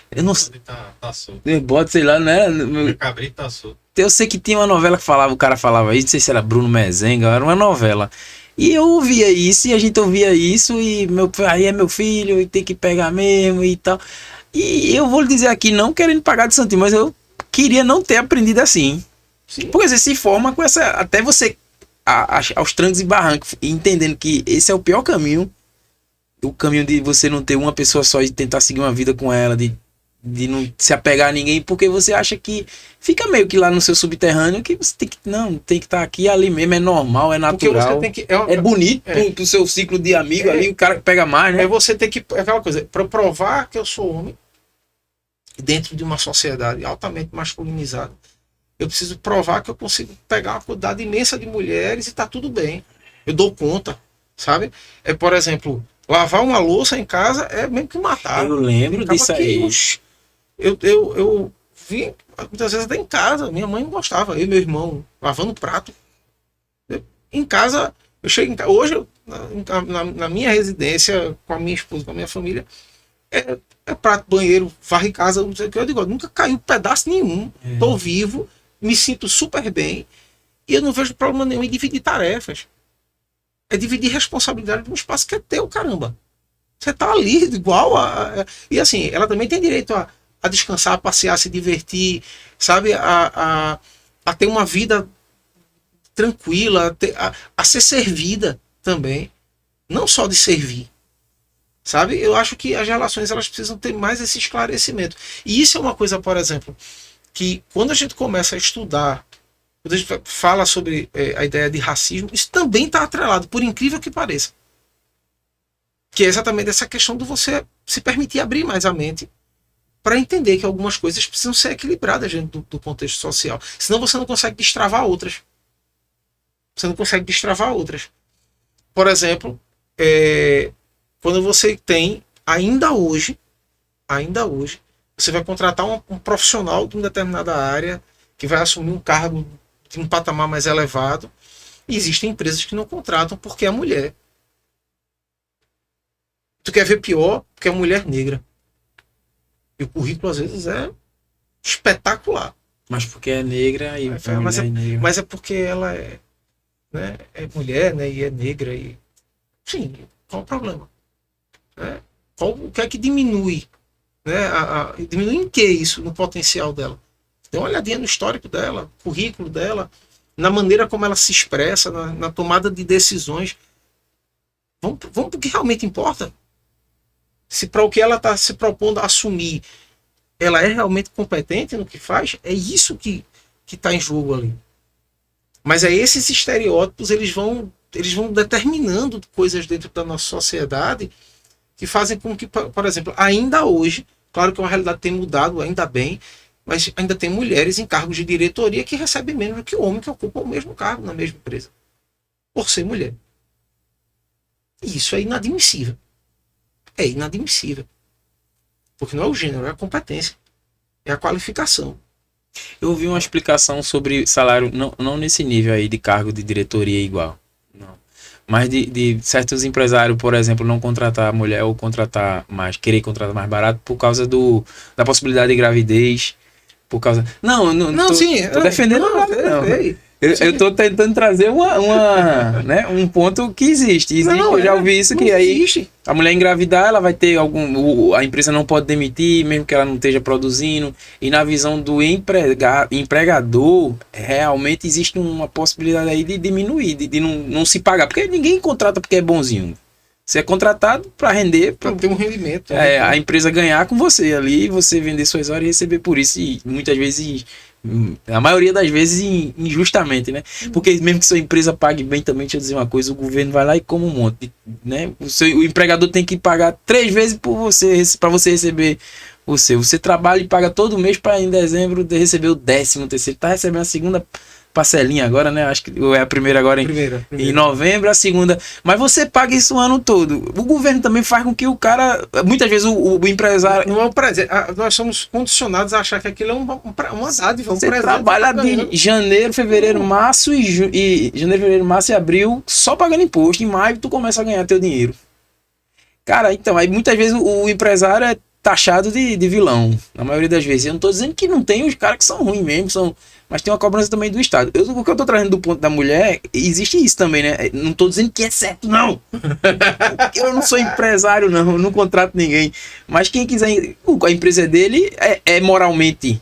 Eu não sei. Tá solto. Bota, sei lá, né? Meu cabrito tá solto. Eu sei que tinha uma novela que falava, o cara falava isso, não sei se era Bruno Mezenga, era uma novela. E eu ouvia isso, e a gente ouvia isso, e aí é meu filho, e tem que pegar mesmo e tal. E eu vou lhe dizer aqui, não querendo pagar de santinho, mas eu queria não ter aprendido assim. Sim. Porque você se forma com essa. Até você, aos trancos e barrancos, entendendo que esse é o pior caminho. O caminho de você não ter uma pessoa só e tentar seguir uma vida com ela, de não se apegar a ninguém, porque você acha que fica meio que lá no seu subterrâneo, que você tem que estar aqui e ali mesmo, é normal, é natural, você tem que, é bonito pro seu ciclo de amigo ali, o cara que pega mais, né? Você tem que, aquela coisa, para provar que eu sou homem dentro de uma sociedade altamente masculinizada, eu preciso provar que eu consigo pegar uma quantidade imensa de mulheres e tá tudo bem, eu dou conta, sabe? Por exemplo, lavar uma louça em casa é mesmo que matar. Eu lembro disso aí. Eu vi muitas vezes até em casa, minha mãe não gostava, eu e meu irmão lavando prato. Em casa, eu chego em casa, hoje na minha residência, com a minha esposa, com a minha família, prato, banheiro, varre casa, não sei o que, eu digo, nunca caiu pedaço nenhum, tô vivo, me sinto super bem, e eu não vejo problema nenhum em dividir tarefas. É dividir responsabilidade de um espaço que é teu, caramba. Você tá ali igual e assim, ela também tem direito a descansar, a passear, a se divertir, sabe? A ter uma vida tranquila, a ser servida também. Não só de servir. Sabe? Eu acho que as relações elas precisam ter mais esse esclarecimento. E isso é uma coisa, por exemplo, que quando a gente começa a estudar, quando a gente fala sobre a ideia de racismo, isso também está atrelado, por incrível que pareça. Que é exatamente essa questão de você se permitir abrir mais a mente para entender que algumas coisas precisam ser equilibradas dentro do contexto social. Senão você não consegue destravar outras. Você não consegue destravar outras. Por exemplo, quando você tem, ainda hoje, você vai contratar um profissional de uma determinada área que vai assumir um cargo de um patamar mais elevado, e existem empresas que não contratam porque é mulher. Tu quer ver pior? Porque é mulher negra. E o currículo às vezes é espetacular. Mas porque é negra e negra. Mas é porque ela é mulher, né, e é negra. E sim, qual o problema? O que é que diminui? Diminui em que isso no potencial dela? Dê uma olhadinha no histórico dela, currículo dela. na maneira como ela se expressa, na tomada de decisões. Vamos para o que realmente importa. Se para o que ela está se propondo a assumir, ela é realmente competente no que faz, é isso que está em jogo ali. Mas é esses estereótipos, eles vão determinando coisas dentro da nossa sociedade que fazem com que, por exemplo, ainda hoje, claro que a realidade tem mudado, ainda bem, mas ainda tem mulheres em cargos de diretoria que recebem menos do que o homem que ocupa o mesmo cargo na mesma empresa, por ser mulher. E isso é inadmissível. É inadmissível. Porque não é o gênero, é a competência, é a qualificação. Eu ouvi uma explicação sobre salário, não nesse nível aí de cargo de diretoria igual. Não. Mas de certos empresários, por exemplo, não contratar mulher ou querer contratar mais barato por causa da possibilidade de gravidez. Por causa. Não, sim. Tô defendendo nada, não. Eu tô tentando trazer né, um ponto que existe. Eu já ouvi isso, que aí existe. A mulher engravidar, ela vai ter a empresa não pode demitir, mesmo que ela não esteja produzindo. E na visão do empregador, realmente existe uma possibilidade aí de diminuir, de não se pagar. Porque ninguém contrata porque é bonzinho. Você é contratado para render, para ter um rendimento. A empresa ganhar com você ali, você vender suas horas e receber por isso. E muitas vezes, a maioria das vezes, injustamente, né? Porque mesmo que sua empresa pague bem também, deixa eu dizer uma coisa, o governo vai lá e come um monte, né? O empregador tem que pagar 3 vezes por você, para você receber o seu. Você trabalha e paga todo mês para em dezembro receber o 13º. Tá recebendo a segunda parcelinha agora, né? Acho que é a primeira agora em novembro, a segunda. Mas você paga isso o ano todo. O governo também faz com que o cara... Muitas vezes o empresário... Não é um presente. Nós somos condicionados a achar que aquilo é uma dádiva, Você trabalha de janeiro, fevereiro, março e abril só pagando imposto. Em maio tu começa a ganhar teu dinheiro. Cara, então, aí muitas vezes o empresário é taxado de vilão. Na maioria das vezes. Eu não tô dizendo que não tem os caras que são ruins mesmo, mas tem uma cobrança também do Estado. O que eu tô trazendo do ponto da mulher, existe isso também, né? Não tô dizendo que é certo, não. Eu não sou empresário, não. Eu não contrato ninguém. Mas quem quiser... A empresa dele é moralmente...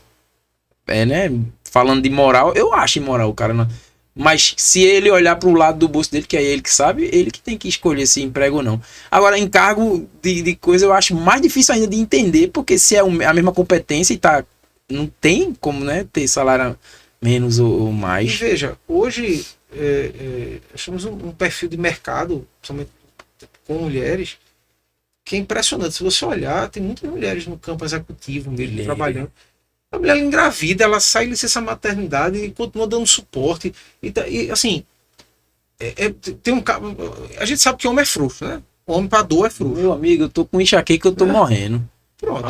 né? Falando de moral, eu acho imoral o cara. Não. Mas se ele olhar pro lado do bolso dele, que é ele que sabe, ele que tem que escolher se emprega ou não. Agora, encargo de coisa eu acho mais difícil ainda de entender, porque se é a mesma competência e tá... Não tem como, né, ter salário menos ou mais. E veja, hoje nós temos um perfil de mercado, principalmente com mulheres, que é impressionante. Se você olhar, tem muitas mulheres no campo executivo mesmo, trabalhando. A mulher engravida, ela sai licença maternidade e continua dando suporte. E assim, tem um... A gente sabe que homem é frouxo, né? Homem para dor é frouxo. Meu amigo, eu tô com enxaqueca, eu tô morrendo. Pronto,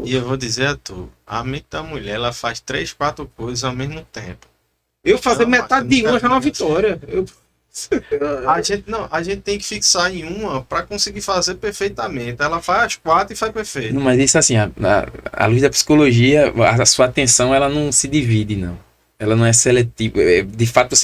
e eu vou dizer a tu, a mente da mulher, ela faz 3, 4 coisas ao mesmo tempo. Eu fazer metade de uma já é uma vitória. A gente tem que fixar em uma para conseguir fazer perfeitamente. Ela faz as 4 e faz perfeito. Não, mas isso assim, a luz da psicologia, a sua atenção, ela não se divide, não. Ela não é seletiva. De fato,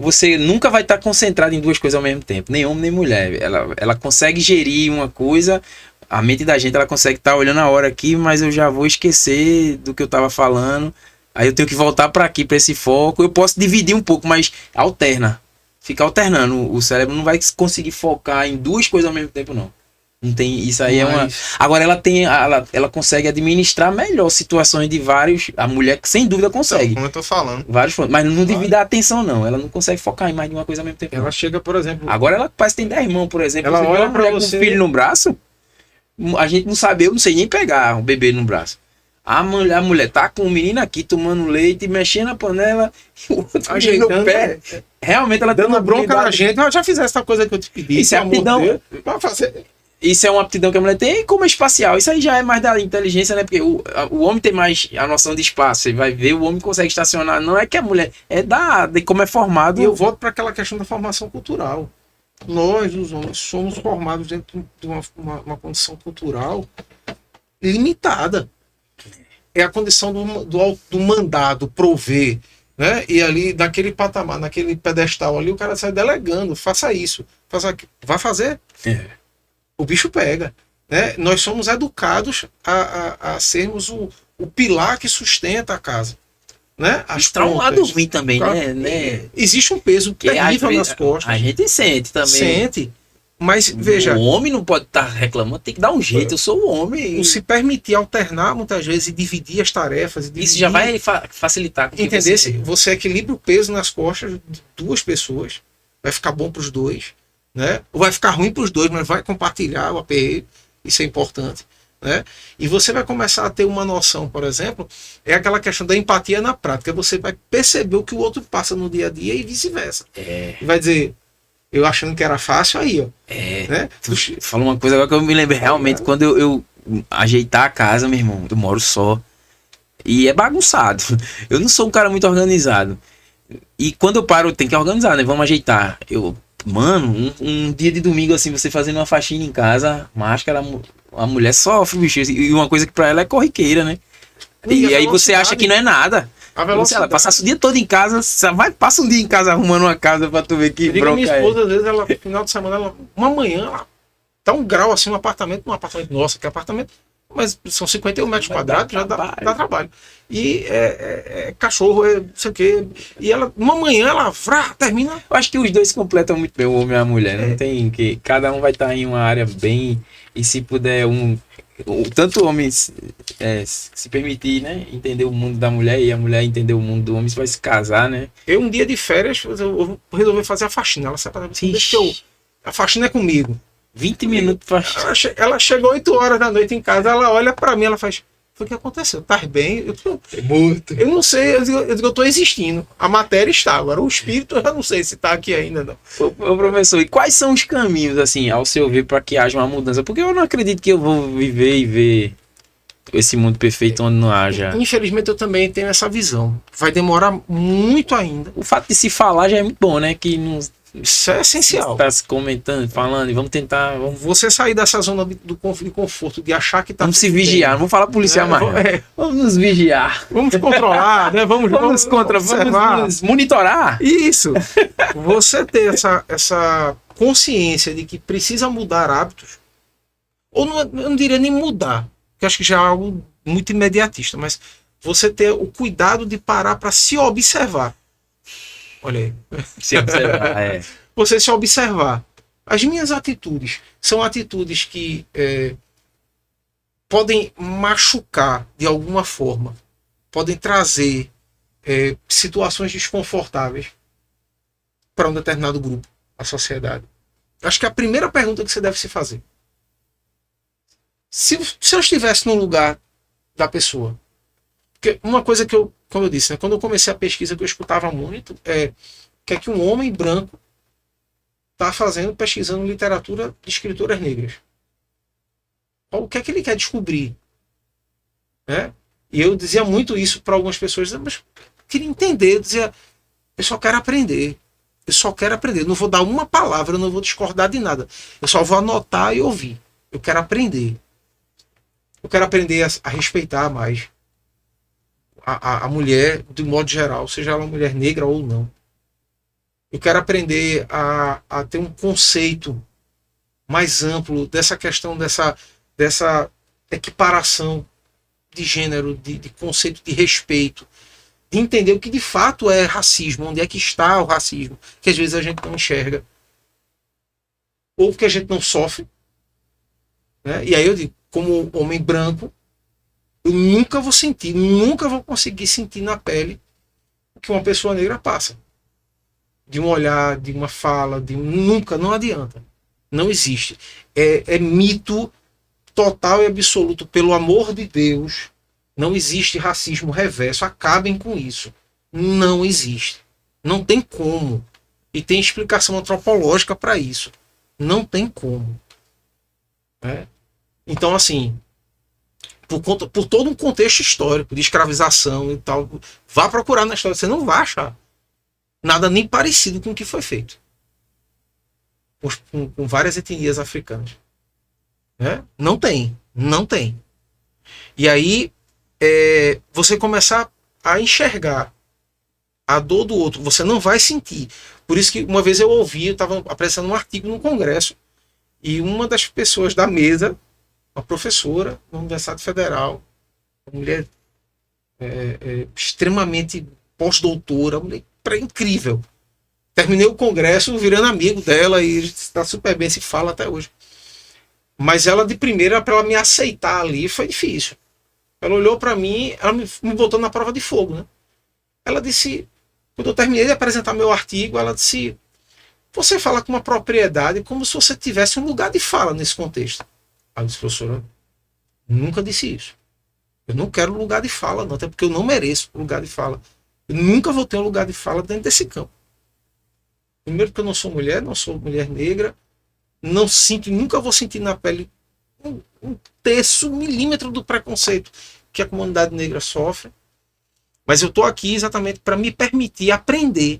você nunca vai estar concentrado em 2 coisas ao mesmo tempo. Nem homem, nem mulher. Ela consegue gerir uma coisa... A mente da gente, ela consegue estar olhando a hora aqui, mas eu já vou esquecer do que eu estava falando. Aí eu tenho que voltar para aqui, para esse foco. Eu posso dividir um pouco, mas alterna. Fica alternando. O cérebro não vai conseguir focar em 2 coisas ao mesmo tempo, não. Não tem, isso aí é uma... Agora ela consegue administrar melhor situações de vários... A mulher, sem dúvida, consegue. Então, como eu tô falando. Vários frontos, mas não divide a atenção, não. Ela não consegue focar em mais de uma coisa ao mesmo tempo. Ela não. chega, por exemplo... Agora ela parece que tem 10 irmãos, por exemplo. Ela olha uma mulher você... com um filho no braço... A gente não sabe, eu não sei nem pegar um bebê no braço. A mulher tá com o menino aqui tomando leite, mexendo na panela, e o outro ajeitando no pé. Realmente ela dando bronca na gente. Eu já fiz essa coisa que eu te pedi. Isso é aptidão. Isso é uma aptidão que a mulher tem, como é espacial. Isso aí já é mais da inteligência, né? Porque o homem tem mais a noção de espaço. Você vai ver, o homem consegue estacionar. Não é que a mulher, é de como é formado. E eu volto para aquela questão da formação cultural. Nós, os homens, somos formados dentro de uma condição cultural limitada. É a condição do mandado, prover, né? E ali, naquele patamar, naquele pedestal ali, o cara sai delegando, faça isso, faça aquilo. Vai fazer? O bicho pega. Né? Nós somos educados a sermos o pilar que sustenta a casa. né? As Isso traz um lado pontas. ruim também, Claro, né? Existe um peso Que às terrível vezes nas costas. a gente sente também. Sente. Mas, veja, O homem não pode estar reclamando, tem que dar um jeito. Eu sou o homem. o se permitir alternar muitas vezes e dividir as tarefas. E Isso já vai facilitar. Com que entender? você- Você equilibra o peso nas costas de duas pessoas. Vai ficar bom para os dois. Né? Ou vai ficar ruim para os dois, mas vai compartilhar o aperreio. Isso é importante. Né? E você vai começar a ter uma noção, por exemplo, é aquela questão da empatia na prática. Você vai perceber o que o outro passa no dia a dia e vice-versa. É, E vai dizer, eu achando que era fácil, aí, ó. é. Né? Tu falou uma coisa agora que eu me lembrei. Realmente, quando eu ajeitar a casa, meu irmão, eu moro só. E é bagunçado. Eu não sou um cara muito organizado. E quando eu paro, tem que organizar, né? Vamos ajeitar. Mano, um dia de domingo, assim, você fazendo uma faxina em casa, máscara, a mulher sofre, bicho. E uma coisa que pra ela é corriqueira, né? E aí você acha que não é nada. A Se ela velocidade. passasse o dia todo em casa, você passa um dia em casa arrumando uma casa pra tu ver que Eu digo a minha bronca é. esposa, às vezes, ela, no final de semana, uma manhã, ela tá um grau assim no apartamento, nossa, que apartamento, mas são 51 metros Vai quadrados, dar já trabalho. dá trabalho. E é cachorro, não sei o quê. E ela, uma manhã, ela termina. Eu acho que os dois completam muito bem, o homem e a mulher. Não tem que. Cada um vai estar em uma área bem. E se puder tanto o homem se permitir, né? Entender o mundo da mulher e a mulher entender o mundo do homem, você vai se casar, né? Eu, um dia de férias, eu resolvi fazer a faxina. Ela separou, deixa eu. A faxina é comigo. 20 minutos pra. Ela chegou 8 horas da noite em casa, ela olha pra mim, ela faz. Foi o que aconteceu? Tá bem? Morto. Eu não sei, eu tô existindo. A matéria está, agora o espírito eu não sei se tá aqui ainda, não. Ô, professor, e quais são os caminhos, assim, ao seu ver, para que haja uma mudança? Porque eu não acredito que eu vou viver e ver esse mundo perfeito onde não haja. Infelizmente eu também tenho essa visão. Vai demorar muito ainda. O fato de se falar já é muito bom, né? Que não Isso é essencial. está se comentando, falando, e vamos tentar. Você sair dessa zona de conforto, de achar que tá. Vamos se tudo bem. vigiar, não vou falar policial mais. Não. Vamos nos vigiar. Vamos controlar, né? Vamos observar. Vamos monitorar. Isso. Você ter essa consciência de que precisa mudar hábitos, ou não, eu não diria nem mudar, que acho que já é algo muito imediatista, mas você ter o cuidado de parar para se observar. Olha aí. Se observar, Você se observar. As minhas atitudes são atitudes que podem machucar de alguma forma, podem trazer situações desconfortáveis para um determinado grupo, a sociedade. Acho que a primeira pergunta que você deve se fazer: se eu estivesse no lugar da pessoa. Porque uma coisa que eu, como eu disse, né, quando eu comecei a pesquisa, que eu escutava muito, o que é que um homem branco está fazendo pesquisando literatura de escritoras negras. O que é que ele quer descobrir? Né? E eu dizia muito isso para algumas pessoas, mas eu queria entender, eu dizia, eu só quero aprender. Eu só quero aprender. Eu não vou dar uma palavra, eu não vou discordar de nada. Eu só vou anotar e ouvir. Eu quero aprender. Eu quero aprender a respeitar mais a mulher, de modo geral, seja ela uma mulher negra ou não. Eu quero aprender a ter um conceito mais amplo dessa questão, dessa equiparação de gênero, de conceito de respeito, de entender o que de fato é racismo, onde é que está o racismo, que às vezes a gente não enxerga, ou que a gente não sofre. Né? E aí eu digo, como homem branco, eu nunca vou sentir, nunca vou conseguir sentir na pele o que uma pessoa negra passa. De um olhar, de uma fala, nunca, não adianta. Não existe. É mito total e absoluto, pelo amor de Deus. Não existe racismo reverso. Acabem com isso. Não existe. Não tem como. E tem explicação antropológica para isso. Não tem como. Né? Então, assim, por todo um contexto histórico de escravização e tal, vá procurar na história. Você não vai achar nada nem parecido com o que foi feito com várias etnias africanas. Né? Não tem. Não tem. E aí, você começar a enxergar a dor do outro, você não vai sentir. Por isso que uma vez eu estava apresentando um artigo no Congresso, e uma das pessoas da mesa, uma professora da Universidade Federal, uma mulher extremamente pós-doutora, mulher incrível. Terminei o congresso virando amigo dela e a gente está super bem, se fala até hoje. Mas ela de primeira, para ela me aceitar ali, foi difícil. Ela olhou para mim, ela me botou na prova de fogo, né? Ela disse, quando eu terminei de apresentar meu artigo, ela disse, você fala com uma propriedade como se você tivesse um lugar de fala nesse contexto. Aí eu disse, professora, nunca disse isso. Eu não quero lugar de fala, não, até porque eu não mereço lugar de fala. Eu nunca vou ter um lugar de fala dentro desse campo. Primeiro porque eu não sou mulher negra, não sinto, nunca vou sentir na pele um terço, um milímetro do preconceito que a comunidade negra sofre. Mas eu estou aqui exatamente para me permitir aprender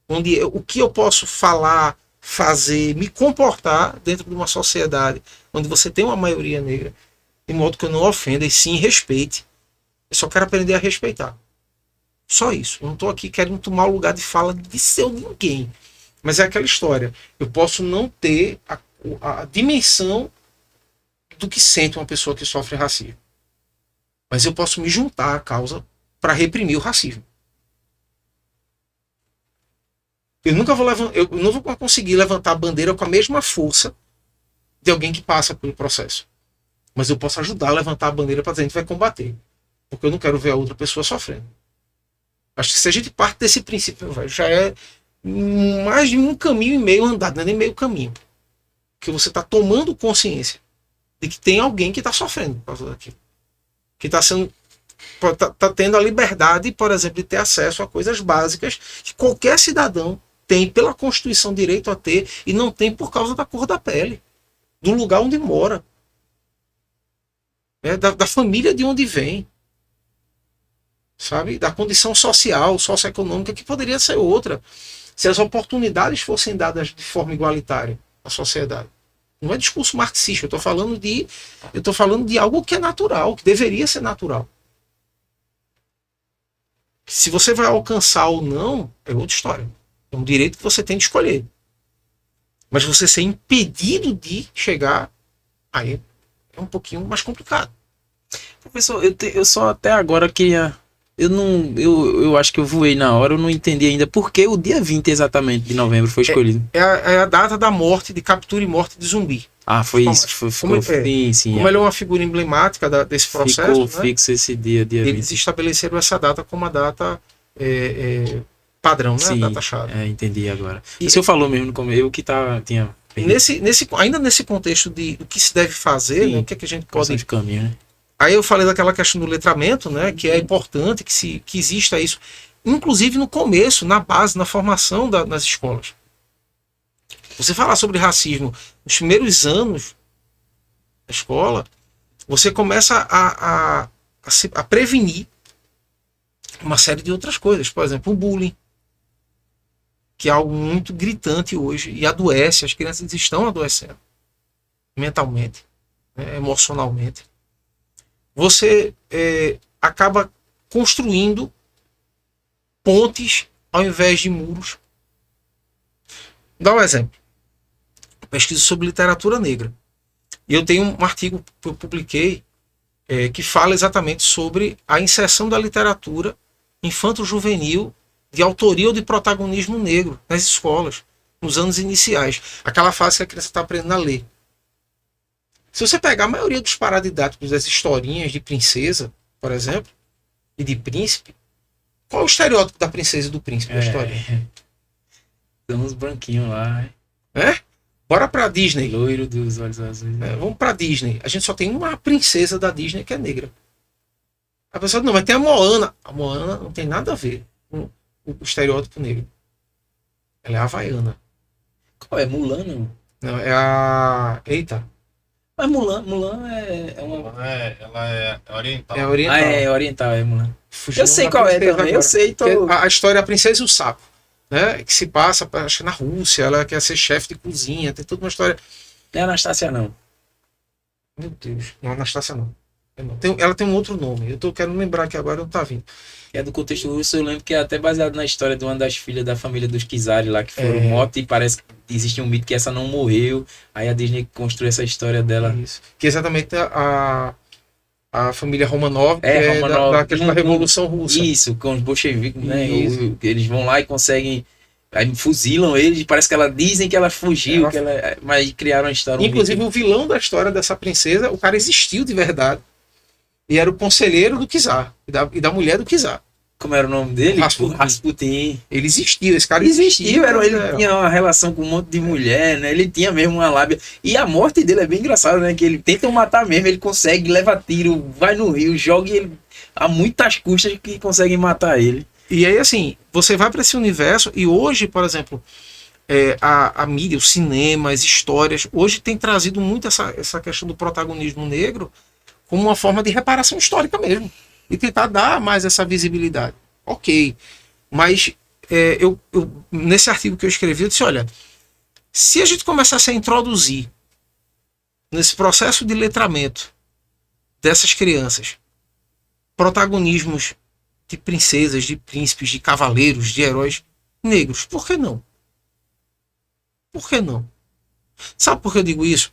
o que eu posso falar, fazer, me comportar dentro de uma sociedade onde você tem uma maioria negra, de modo que eu não ofenda e sim respeite. Eu só quero aprender a respeitar. Só isso. Eu não estou aqui querendo tomar o lugar de fala de seu ninguém. Mas é aquela história. Eu posso não ter a dimensão do que sente uma pessoa que sofre racismo. Mas eu posso me juntar à causa para reprimir o racismo. Eu não vou conseguir levantar a bandeira com a mesma força de alguém que passa pelo processo. Mas eu posso ajudar a levantar a bandeira para dizer que a gente vai combater. Porque eu não quero ver a outra pessoa sofrendo. Acho que se a gente parte desse princípio, já é mais de um caminho e meio andado, não é nem meio caminho. Porque você está tomando consciência de que tem alguém que está sofrendo por causa daquilo. Que está tendo a liberdade, por exemplo, de ter acesso a coisas básicas que qualquer cidadão tem pela Constituição direito a ter e não tem por causa da cor da pele, do lugar onde mora, da família de onde vem, sabe, da condição social, socioeconômica, que poderia ser outra se as oportunidades fossem dadas de forma igualitária à sociedade. Não é discurso marxista, eu estou falando de algo que é natural, que deveria ser natural. Se você vai alcançar ou não, é outra história. É um direito que você tem de escolher. Mas você ser impedido de chegar, aí é um pouquinho mais complicado. Professor, eu só até agora queria... Eu acho que eu voei na hora, eu não entendi ainda por que o dia 20 exatamente de novembro foi escolhido. É a data da morte, de captura e morte de Zumbi. Ah, foi isso. Sim. Como ele é uma figura emblemática desse processo, ficou fixo esse dia 20. Eles estabeleceram essa data como uma data padrão, né? Sim, A data-chave. Entendi agora. O senhor falou mesmo no começo, eu que tinha... Ainda nesse contexto do que se deve fazer, né? O que é que a gente pode... de caminho, né? Aí eu falei daquela questão do letramento, né? Que é importante que exista isso, inclusive no começo, na base, na formação nas escolas. Você falar sobre racismo nos primeiros anos da escola, você começa a prevenir uma série de outras coisas. Por exemplo, o bullying, que é algo muito gritante hoje e adoece. As crianças estão adoecendo mentalmente, né, emocionalmente. Você acaba construindo pontes ao invés de muros. Dá um exemplo. Pesquisa sobre literatura negra. E eu tenho um artigo que eu publiquei que fala exatamente sobre a inserção da literatura infanto-juvenil de autoria ou de protagonismo negro nas escolas, nos anos iniciais. Aquela fase que a criança está aprendendo a ler. Se você pegar a maioria dos paradidáticos das historinhas de princesa, por exemplo, e de príncipe, qual é o estereótipo da princesa e do príncipe da historinha? Tem uns branquinhos lá. Bora pra Disney. Loiro dos olhos azuis. Vamos pra Disney. A gente só tem uma princesa da Disney que é negra. A pessoa não, mas tem a Moana. A Moana não tem nada a ver com o estereótipo negro. Ela é havaiana. Qual é? Mulan, não? Não, é a... Eita. Mas Mulan é uma... Ela é oriental. É oriental. É oriental, é Mulan. Fugiu Eu sei da qual é princesa também, agora. eu sei. A história é A Princesa e o Sapo, né? Que se passa, acho que na Rússia, ela quer ser chefe de cozinha, tem toda uma história. Não é Anastácia, não. Meu Deus, não, Anastácia não. Ela tem um outro nome, eu tô querendo lembrar aqui agora, não tá vindo. Que é do contexto russo, eu lembro que é até baseado na história de uma das filhas da família dos Kizari lá, que foram mortas, e parece que existe um mito que essa não morreu, aí a Disney construiu essa história dela. Isso. Que é exatamente a a família Romanov, que É, é Romanov, da questão da Revolução Russa. Isso, com os bolcheviques, né? Isso. Eles vão lá e conseguem. Aí fuzilam eles, parece que ela dizem que ela fugiu, mas criaram uma história. Inclusive, o vilão da história dessa princesa, o cara existiu de verdade. E era o conselheiro do czar. E da mulher do czar. Como era o nome dele? Rasputin. Rasputin. Ele existiu, esse cara Existiu, ele era. tinha uma relação com um monte de mulher, né? Ele tinha mesmo uma lábia. E a morte dele é bem engraçada, né? Que ele tenta matar mesmo, ele consegue, leva tiro, vai no rio, joga e ele. Há muitas custas que conseguem matar ele. E aí, assim, você vai para esse universo e hoje, por exemplo, a mídia, o cinema, as histórias, hoje tem trazido muito essa questão do protagonismo negro como uma forma de reparação histórica mesmo. E tentar dar mais essa visibilidade. Ok. Mas eu, nesse artigo que eu escrevi, eu disse, olha, se a gente começasse a introduzir nesse processo de letramento dessas crianças protagonismos de princesas, de príncipes, de cavaleiros, de heróis negros, por que não? Por que não? Sabe por que eu digo isso?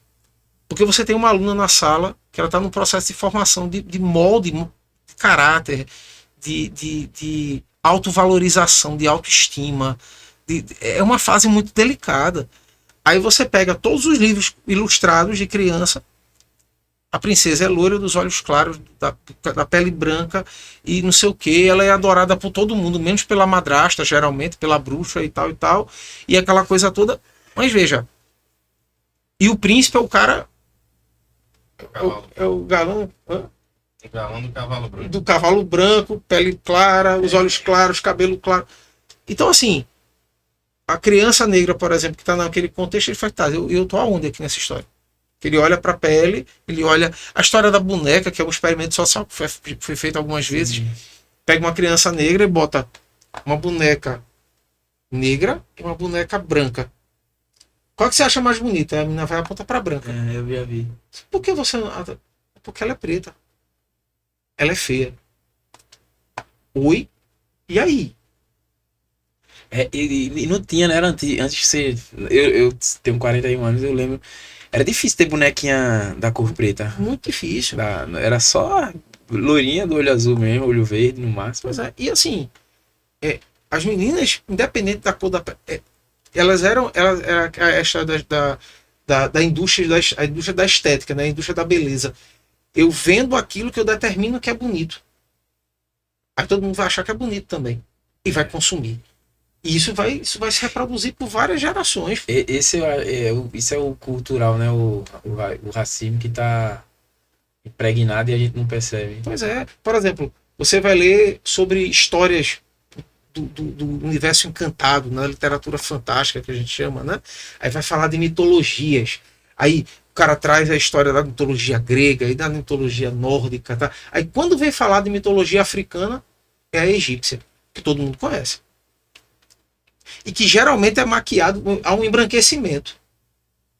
Porque você tem uma aluna na sala que ela está no processo de formação de molde, de caráter, de autovalorização, de autoestima. É uma fase muito delicada. Aí você pega todos os livros ilustrados de criança, a princesa é loira, dos olhos claros, da pele branca e não sei o que, ela é adorada por todo mundo, menos pela madrasta, geralmente, pela bruxa e tal, e aquela coisa toda. Mas veja, e o príncipe é o cara, é o galã, O galão do cavalo branco. do cavalo branco, pele clara, os olhos claros, cabelo claro. Então, assim, a criança negra, por exemplo, que está naquele contexto, ele faz, tá, eu tô aonde aqui nessa história? Que ele olha para a pele, ele olha a história da boneca, que é um experimento social que foi feito algumas vezes. Pega uma criança negra e bota uma boneca negra e uma boneca branca. Qual que você acha mais bonita? A menina vai apontar para branca. Eu já vi. Por que você não... Porque ela é preta. Ela é feia. Oi? E aí? E não tinha, né? Era antes de ser. Eu tenho 41 anos, eu lembro. Era difícil ter bonequinha da cor preta. Muito difícil. Era só loirinha do olho azul mesmo, olho verde no máximo. Pois é. E assim, as meninas, independente da cor da pele, elas era a história da indústria, a indústria da estética, né? A indústria da beleza. Eu vendo aquilo que eu determino que é bonito. Aí todo mundo vai achar que é bonito também. E vai consumir. E isso vai se reproduzir por várias gerações. Isso é o cultural, né? O racismo que tá impregnado e a gente não percebe. Pois é. Por exemplo, você vai ler sobre histórias do universo encantado, na literatura fantástica que a gente chama, né? Aí vai falar de mitologias. Aí o cara traz a história da mitologia grega e da mitologia nórdica. Tá? Aí quando vem falar de mitologia africana, é a egípcia, que todo mundo conhece. E que geralmente é maquiado a um embranquecimento.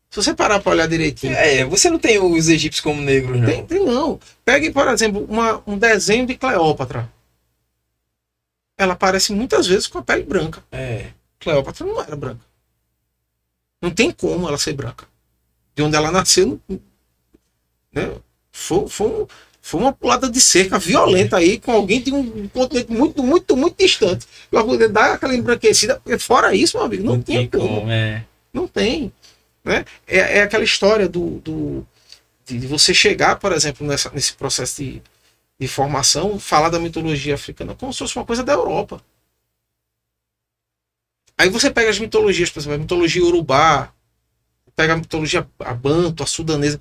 Se você parar para olhar direitinho. Você não tem os egípcios como negros, não? Tem não. Pegue, por exemplo, um desenho de Cleópatra. Ela aparece muitas vezes com a pele branca. Cleópatra não era branca. Não tem como ela ser branca. De onde ela nasceu, né? Foi uma pulada de cerca violenta aí com alguém de um continente muito, muito, muito distante. Para poder dar aquela embranquecida. Porque fora isso, meu amigo, não tinha como. Não tem. Né? É aquela história de você chegar, por exemplo, nesse processo de formação, falar da mitologia africana como se fosse uma coisa da Europa. Aí você pega as mitologias, por exemplo, a mitologia urubá, pega a mitologia a banto, a sudanesa,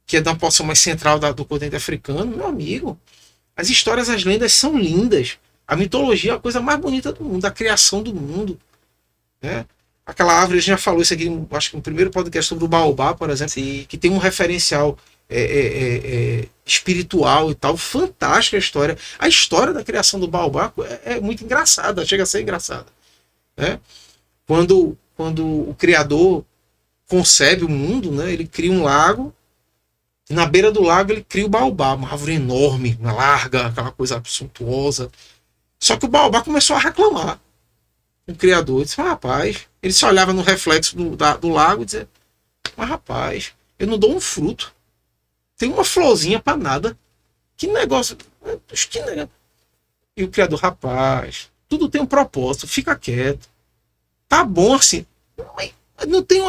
que é da porção mais central do continente africano, meu amigo. As histórias, as lendas são lindas. A mitologia é a coisa mais bonita do mundo, a criação do mundo. Né? Aquela árvore, a gente já falou isso aqui, acho que no primeiro podcast sobre o baobá, por exemplo, que tem um referencial espiritual e tal, fantástica a história. A história da criação do baobá é muito engraçada, chega a ser engraçada. Né? Quando o Criador concebe o mundo, né? Ele cria um lago, e na beira do lago ele cria o baobá, uma árvore enorme, uma larga, aquela coisa suntuosa. Só que o baobá começou a reclamar. O Criador disse, mas rapaz, ele se olhava no reflexo do lago e dizia, mas rapaz, eu não dou um fruto. Tem uma florzinha para nada. Que negócio. Que negócio. E o criador, rapaz, tudo tem um propósito, fica quieto. Tá bom assim. Mas não tem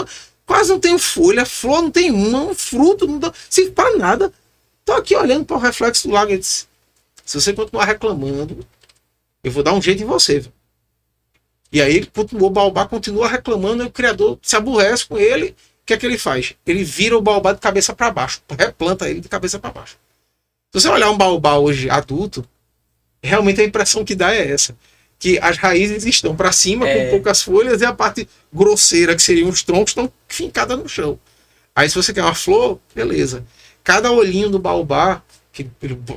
quase não tem folha, flor não tem uma, um fruto, não dá, serve para nada. Tô aqui olhando para o reflexo do lago e disse, se você continuar reclamando, eu vou dar um jeito em você. Viu? E aí o baobá continua reclamando e o criador se aborrece com ele. O que é que ele faz? Ele vira o baobá de cabeça para baixo, replanta ele de cabeça para baixo. Se você olhar um baobá hoje adulto, realmente a impressão que dá é essa. Que as raízes estão para cima com poucas folhas e a parte grosseira, que seriam os troncos, estão fincadas no chão. Aí se você quer uma flor, beleza. Cada olhinho do baobá, que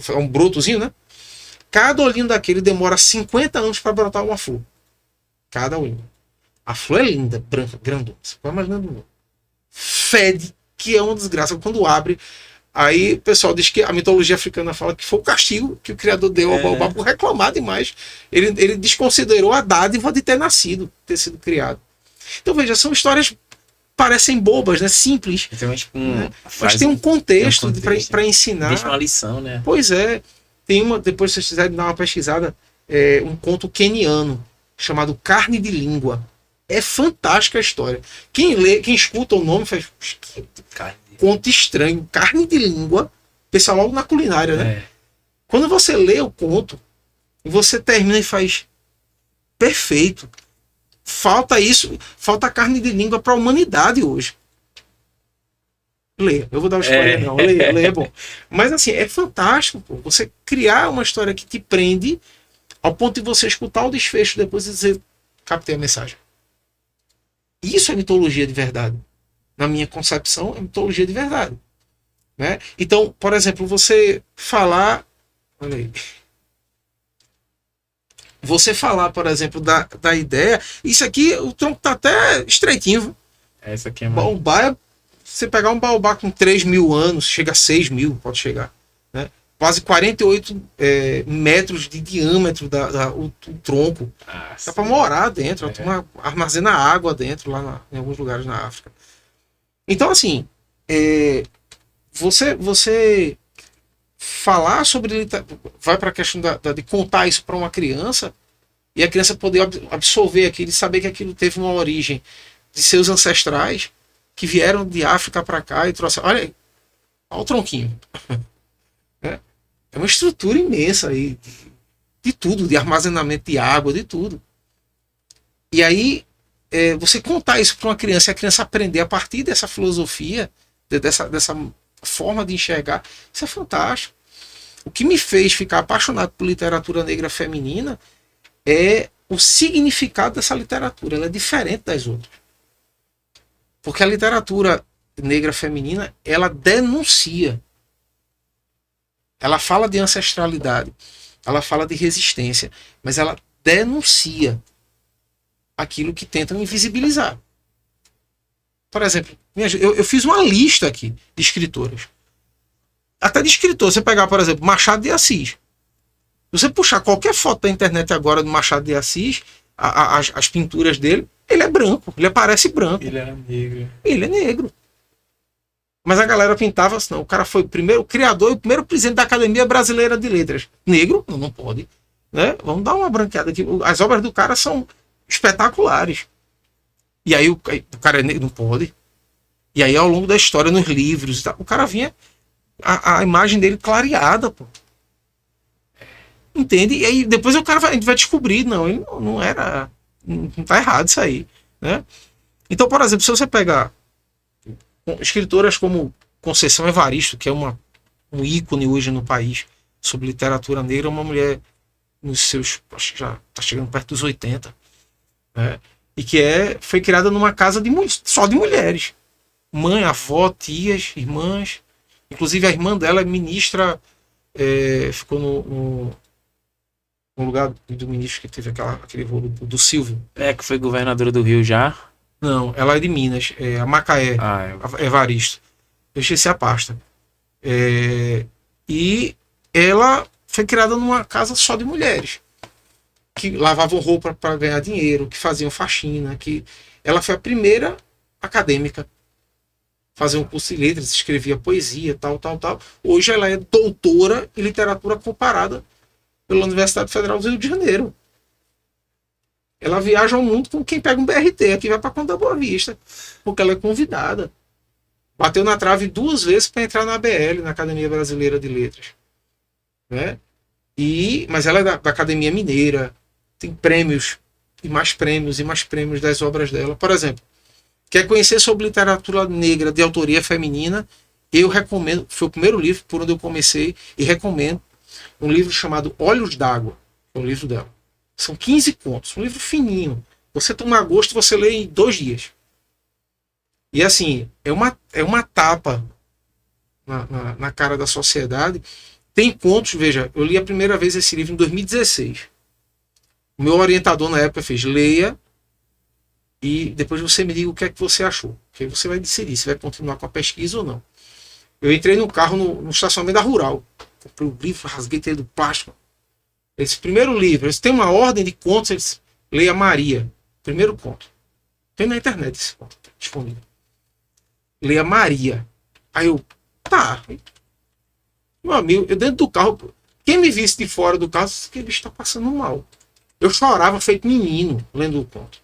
é um brotozinho, né? Cada olhinho daquele demora 50 anos para brotar uma flor. Cada olhinho. A flor é linda, branca, grandona. Você vai imaginando. Fede, que é uma desgraça. Quando abre, aí o pessoal diz que a mitologia africana fala que foi o castigo que o criador deu ao baobá por reclamar demais. Ele desconsiderou a dádiva de ter nascido, ter sido criado. Então veja, são histórias parecem bobas, né? Simples. Então, tipo, né? Mas tem um contexto, para ensinar. Deixa uma lição, né? Pois é. Tem uma, depois se vocês quiserem dar uma pesquisada, um conto queniano chamado Carne de Língua. É fantástica a história. Quem lê, quem escuta o nome faz que conto estranho, Carne de Língua. Pessoal logo na culinária, né? Quando você lê o conto, você termina e faz perfeito. Falta isso, falta carne de língua para a humanidade hoje. Leia, eu vou dar uma spoiler não, leia é bom. Mas assim, é fantástico, pô, você criar uma história que te prende ao ponto de você escutar o desfecho depois e dizer, captei a mensagem. Isso é mitologia de verdade. Na minha concepção, é mitologia de verdade. Né? Então, por exemplo, você falar... Olha aí. Você falar, por exemplo, da ideia... Isso aqui, o tronco tá até estreitinho. Viu? Essa aqui é baobá, você pegar um baobá com 3.000 anos, chega a 6.000, pode chegar. Né? Quase 48 metros de diâmetro o tronco. Dá para morar dentro, armazena água dentro, lá em alguns lugares na África. Então, assim, você falar sobre... Vai para a questão de contar isso para uma criança e a criança poder absorver aquilo e saber que aquilo teve uma origem de seus ancestrais que vieram de África para cá e trouxeram... Olha o tronquinho. É uma estrutura imensa aí de tudo, de armazenamento de água, de tudo. E aí, você contar isso para uma criança e a criança aprender a partir dessa filosofia, dessa forma de enxergar, isso é fantástico. O que me fez ficar apaixonado por literatura negra feminina é o significado dessa literatura. Ela é diferente das outras. Porque a literatura negra feminina, ela denuncia. Ela fala de ancestralidade, ela fala de resistência, mas ela denuncia aquilo que tentam invisibilizar. Por exemplo, eu fiz uma lista aqui de escritoras. Até de escritor, você pegar, por exemplo, Machado de Assis. Se você puxar qualquer foto da internet agora do Machado de Assis, as pinturas dele, ele é branco, ele aparece branco. Ele era negro. Ele é negro. Mas a galera pintava assim, não, o cara foi o primeiro criador e o primeiro presidente da Academia Brasileira de Letras. Negro? Não pode. Né? Vamos dar uma branqueada aqui. As obras do cara são espetaculares. E aí o cara é negro? Não pode. E aí ao longo da história, nos livros, o cara vinha a imagem dele clareada, pô. Entende? E aí depois a gente vai descobrir, não, ele não era... Não tá errado isso aí. Né? Então, por exemplo, se você pegar escritoras como Conceição Evaristo, que é um ícone hoje no país sobre literatura negra, uma mulher nos seus, acho que já está chegando perto dos 80, né? E que foi criada numa casa só de mulheres, mãe, avó, tias, irmãs, inclusive a irmã dela é ministra, ficou no lugar do ministro que teve aquele rolo do Silvio, que foi governadora do Rio já. Não, ela é de Minas, a Macaé, Evaristo. Eu esqueci a pasta. E ela foi criada numa casa só de mulheres, que lavavam roupa para ganhar dinheiro, que faziam faxina, que ela foi a primeira acadêmica. fazer um curso de letras, escrevia poesia, tal. Hoje ela é doutora em literatura comparada pela Universidade Federal do Rio de Janeiro. Ela viaja ao mundo com quem pega um BRT, aqui vai para Conta da Boa Vista, porque ela é convidada. Bateu na trave 2 vezes para entrar na ABL, na Academia Brasileira de Letras. Né? Mas ela é da Academia Mineira, tem prêmios, e mais prêmios, das obras dela. Por exemplo, quer conhecer sobre literatura negra de autoria feminina? Eu recomendo, foi o primeiro livro por onde eu comecei, e recomendo um livro chamado Olhos d'Água, é o livro dela. São 15 contos, um livro fininho. Você toma gosto, você lê em 2 dias. E assim, é uma tapa na cara da sociedade. Tem contos, veja, eu li a primeira vez esse livro em 2016. O meu orientador na época fez, leia e depois você me diga o que é que você achou. Que aí você vai decidir se vai continuar com a pesquisa ou não. Eu entrei no carro no estacionamento da Rural. Comprei o livro, rasguei ele do plástico. Esse primeiro livro, eles têm uma ordem de contos, eles leia Maria. Primeiro conto. Tem na internet esse conto, tá disponível. Leia Maria. Aí eu, tá. Meu amigo, eu dentro do carro, quem me visse de fora do carro, disse que ele está passando mal. Eu chorava feito menino lendo o conto.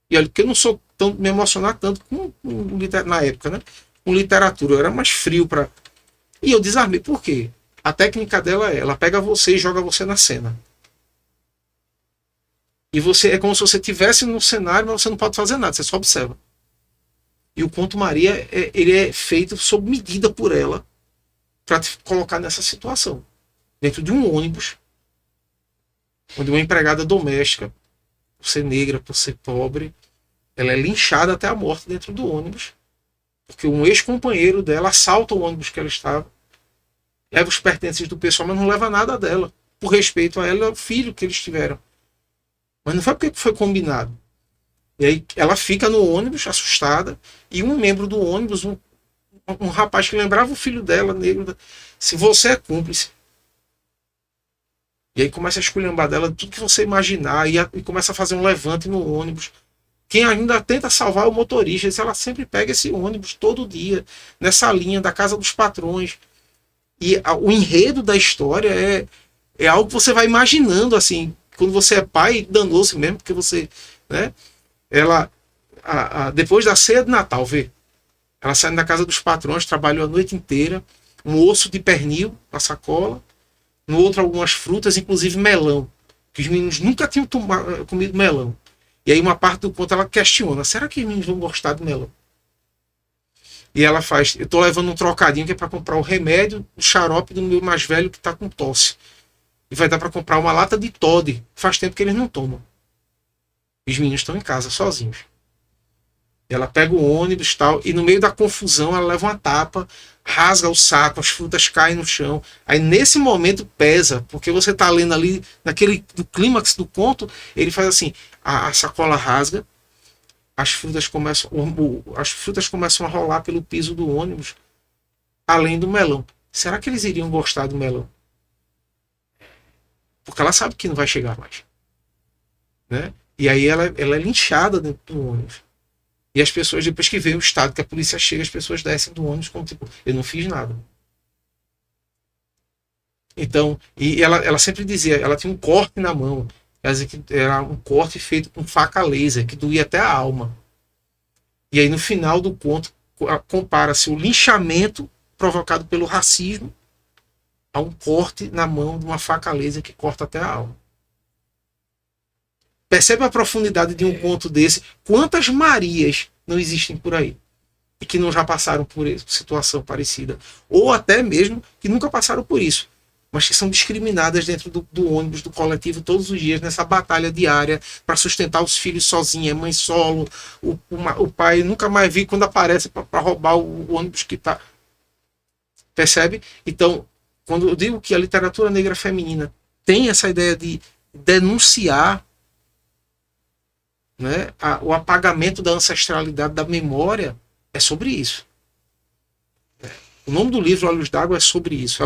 E olha, porque eu não sou tão me emocionar tanto com na época, né? Com literatura. Eu era mais frio para. E eu desarmei. Por quê? A técnica dela é, ela pega você e joga você na cena. E você é como se você estivesse no cenário, mas você não pode fazer nada, você só observa. E o conto Maria, ele é feito sob medida por ela para te colocar nessa situação. Dentro de um ônibus, onde uma empregada doméstica, por ser negra, por ser pobre, ela é linchada até a morte dentro do ônibus, porque um ex-companheiro dela assalta o ônibus que ela estava, leva os pertences do pessoal, mas não leva nada dela, por respeito a ela e ao filho que eles tiveram. Mas não foi porque foi combinado. E aí ela fica no ônibus, assustada, e um membro do ônibus, um rapaz que lembrava o filho dela, negro, se você é cúmplice. E aí começa a esculhambar dela tudo que você imaginar, e começa a fazer um levante no ônibus. Quem ainda tenta salvar é o motorista, ela sempre pega esse ônibus todo dia, nessa linha da casa dos patrões. E o enredo da história é algo que você vai imaginando, assim, quando você é pai, danou-se mesmo, porque você, né, ela, depois da ceia de Natal, vê, ela sai da casa dos patrões, trabalhou a noite inteira, um osso de pernil na sacola, no outro algumas frutas, inclusive melão, que os meninos nunca tinham comido melão. E aí uma parte do conto ela questiona, será que os meninos vão gostar de melão? E ela faz, eu tô levando um trocadinho que é para comprar o remédio, o xarope do meu mais velho que tá com tosse. E vai dar para comprar uma lata de Toddy. Faz tempo que eles não tomam. Os meninos estão em casa, sozinhos. Ela pega o ônibus e tal, e no meio da confusão ela leva uma tapa, rasga o saco, as frutas caem no chão. Aí nesse momento pesa, porque você tá lendo ali, do clímax do conto, ele faz assim, a sacola rasga, as frutas começam a rolar pelo piso do ônibus, além do melão. Será que eles iriam gostar do melão? Porque ela sabe que não vai chegar mais. Né? E aí ela é linchada dentro do ônibus. E as pessoas, depois que vê o estado que a polícia chega, as pessoas descem do ônibus como tipo, eu não fiz nada. Então, e ela sempre dizia, ela tinha um corte na mão. Quer dizer que era um corte feito com faca laser, que doía até a alma. E aí no final do conto, compara-se o linchamento provocado pelo racismo a um corte na mão de uma faca laser que corta até a alma. Percebe a profundidade de um conto desse? Quantas Marias não existem por aí? E que não já passaram por situação parecida. Ou até mesmo que nunca passaram por isso. Mas que são discriminadas dentro do ônibus, do coletivo, todos os dias, nessa batalha diária para sustentar os filhos sozinha, mãe solo, o pai nunca mais vi quando aparece para roubar o ônibus que está. Percebe? Então, quando eu digo que a literatura negra feminina tem essa ideia de denunciar, né, o apagamento da ancestralidade, da memória, é sobre isso. O nome do livro, Olhos d'Água, é sobre isso.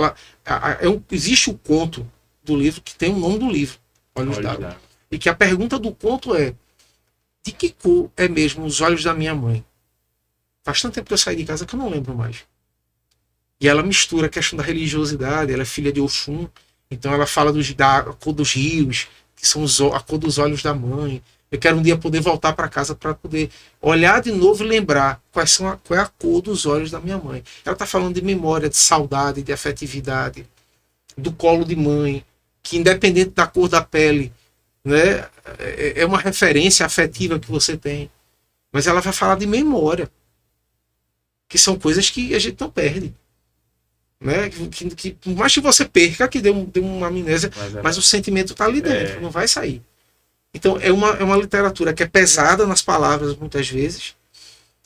Existe o conto do livro que tem o nome do livro, Olhos d'Água. E que a pergunta do conto é: de que cor é mesmo os olhos da minha mãe? Faz tanto tempo que eu saí de casa que eu não lembro mais. E ela mistura a questão da religiosidade, ela é filha de Oxum, então ela fala da cor dos rios, que são a cor dos olhos da mãe. Eu quero um dia poder voltar para casa para poder olhar de novo e lembrar qual é a cor dos olhos da minha mãe. Ela está falando de memória, de saudade, de afetividade, do colo de mãe, que independente da cor da pele, né, é uma referência afetiva que você tem. Mas ela vai falar de memória, que são coisas que a gente não perde. Né? Que por mais que você perca, que deu uma amnésia, mas o sentimento está ali dentro, não vai sair. Então é uma literatura que é pesada nas palavras muitas vezes,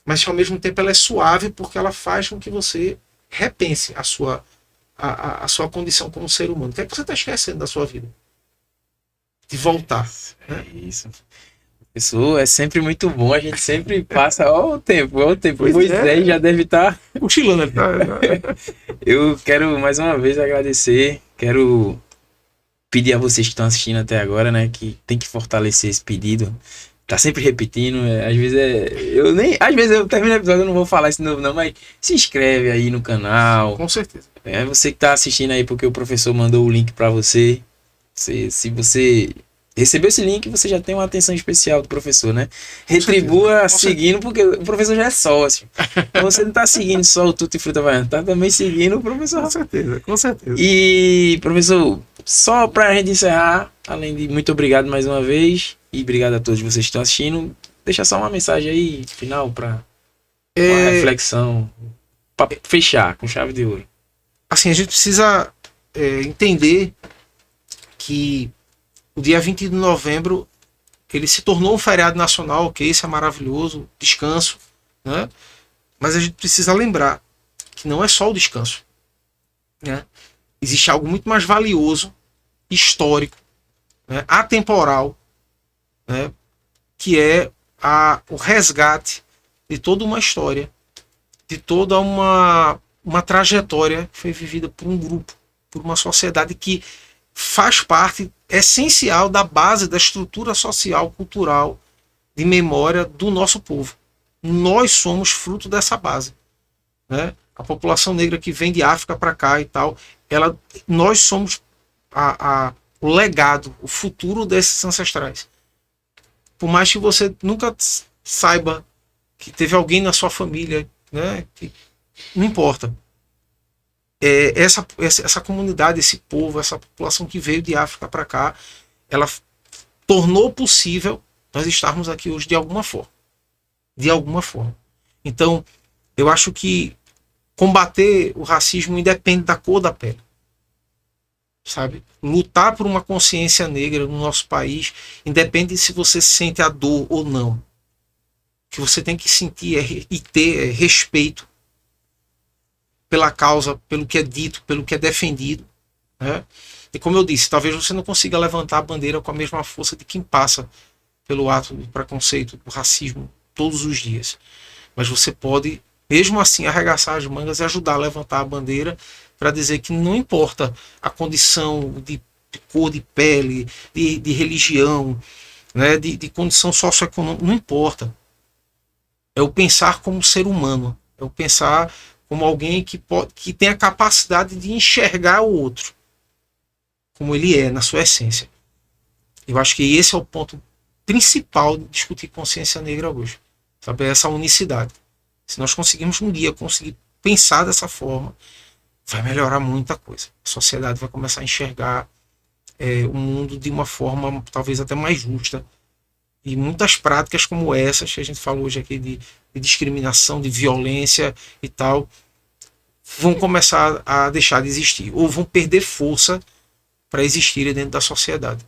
mas que ao mesmo tempo ela é suave porque ela faz com que você repense a sua condição como ser humano. O que é que você está esquecendo da sua vida? De voltar. Né? É isso. Isso é sempre muito bom, a gente sempre passa o tempo. Pois Moisés já deve estar cochilando. Eu quero mais uma vez agradecer, quero pedir a vocês que estão assistindo até agora, né, que tem que fortalecer esse pedido. Tá sempre repetindo, às vezes eu termino o episódio, eu não vou falar isso de novo não, mas se inscreve aí no canal. Com certeza. Você que tá assistindo aí porque o professor mandou o link para você. Se você recebeu esse link, você já tem uma atenção especial do professor, né? Retribua seguindo, porque o professor já é sócio. Então você não tá seguindo só o Tutti Frutti Havaiano, tá também seguindo o professor. Com certeza. E, professor, só pra gente encerrar, além de muito obrigado mais uma vez, e obrigado a todos vocês que estão assistindo, deixa só uma mensagem aí, final, pra uma reflexão, pra fechar com chave de ouro. Assim, a gente precisa entender que o dia 20 de novembro ele se tornou um feriado nacional, ok, isso é maravilhoso, descanso, né? Mas a gente precisa lembrar que não é só o descanso, né? Existe algo muito mais valioso, histórico, né? Atemporal, né? Que é o resgate de toda uma história, de toda uma trajetória que foi vivida por um grupo, por uma sociedade que faz parte essencial da base da estrutura social, cultural, de memória do nosso povo. Nós somos fruto dessa base, né? A população negra que vem de África para cá e tal, nós somos o legado, o futuro desses ancestrais. Por mais que você nunca saiba que teve alguém na sua família, né? Não importa. Essa comunidade, esse povo, essa população que veio de África para cá, ela tornou possível nós estarmos aqui hoje de alguma forma. De alguma forma. Então, eu acho que combater o racismo independe da cor da pele. Sabe? Lutar por uma consciência negra no nosso país independe se você sente a dor ou não. O que você tem que sentir e ter respeito pela causa, pelo que é dito, pelo que é defendido, né? E como eu disse, talvez você não consiga levantar a bandeira com a mesma força de quem passa pelo ato do preconceito, do racismo todos os dias, mas você pode mesmo assim arregaçar as mangas e ajudar a levantar a bandeira para dizer que não importa a condição de cor de pele, de religião, né, de condição socioeconômica, não importa. É o pensar como ser humano, é o pensar como alguém que tem a capacidade de enxergar o outro como ele é, na sua essência. Eu acho que esse é o ponto principal de discutir consciência negra hoje. Sabe? Essa unicidade. Se nós conseguirmos um dia conseguir pensar dessa forma, vai melhorar muita coisa. A sociedade vai começar a enxergar o mundo de uma forma talvez até mais justa. E muitas práticas como essas que a gente falou hoje aqui de discriminação, de violência e tal, vão começar a deixar de existir. Ou vão perder força para existirem dentro da sociedade.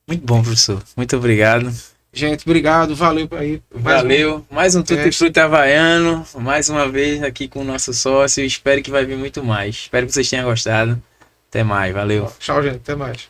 Muito bom, professor. Muito obrigado. Gente, obrigado. Valeu aí. Valeu. Mais um Tutti Frutti Havaiano. Mais uma vez aqui com o nosso sócio. Espero que vai vir muito mais. Espero que vocês tenham gostado. Até mais. Valeu. Tchau, gente. Até mais.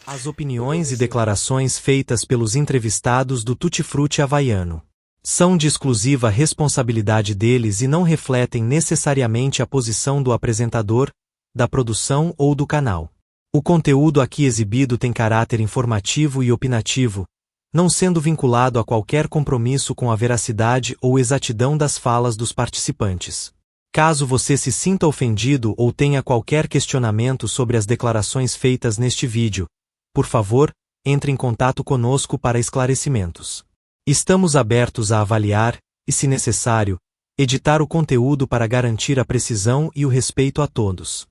As opiniões e declarações feitas pelos entrevistados do Tutti Frutti Havaiano são de exclusiva responsabilidade deles e não refletem necessariamente a posição do apresentador, da produção ou do canal. O conteúdo aqui exibido tem caráter informativo e opinativo não sendo vinculado a qualquer compromisso com a veracidade ou exatidão das falas dos participantes. Caso você se sinta ofendido ou tenha qualquer questionamento sobre as declarações feitas neste vídeo, por favor, entre em contato conosco para esclarecimentos. Estamos abertos a avaliar, e se necessário, editar o conteúdo para garantir a precisão e o respeito a todos.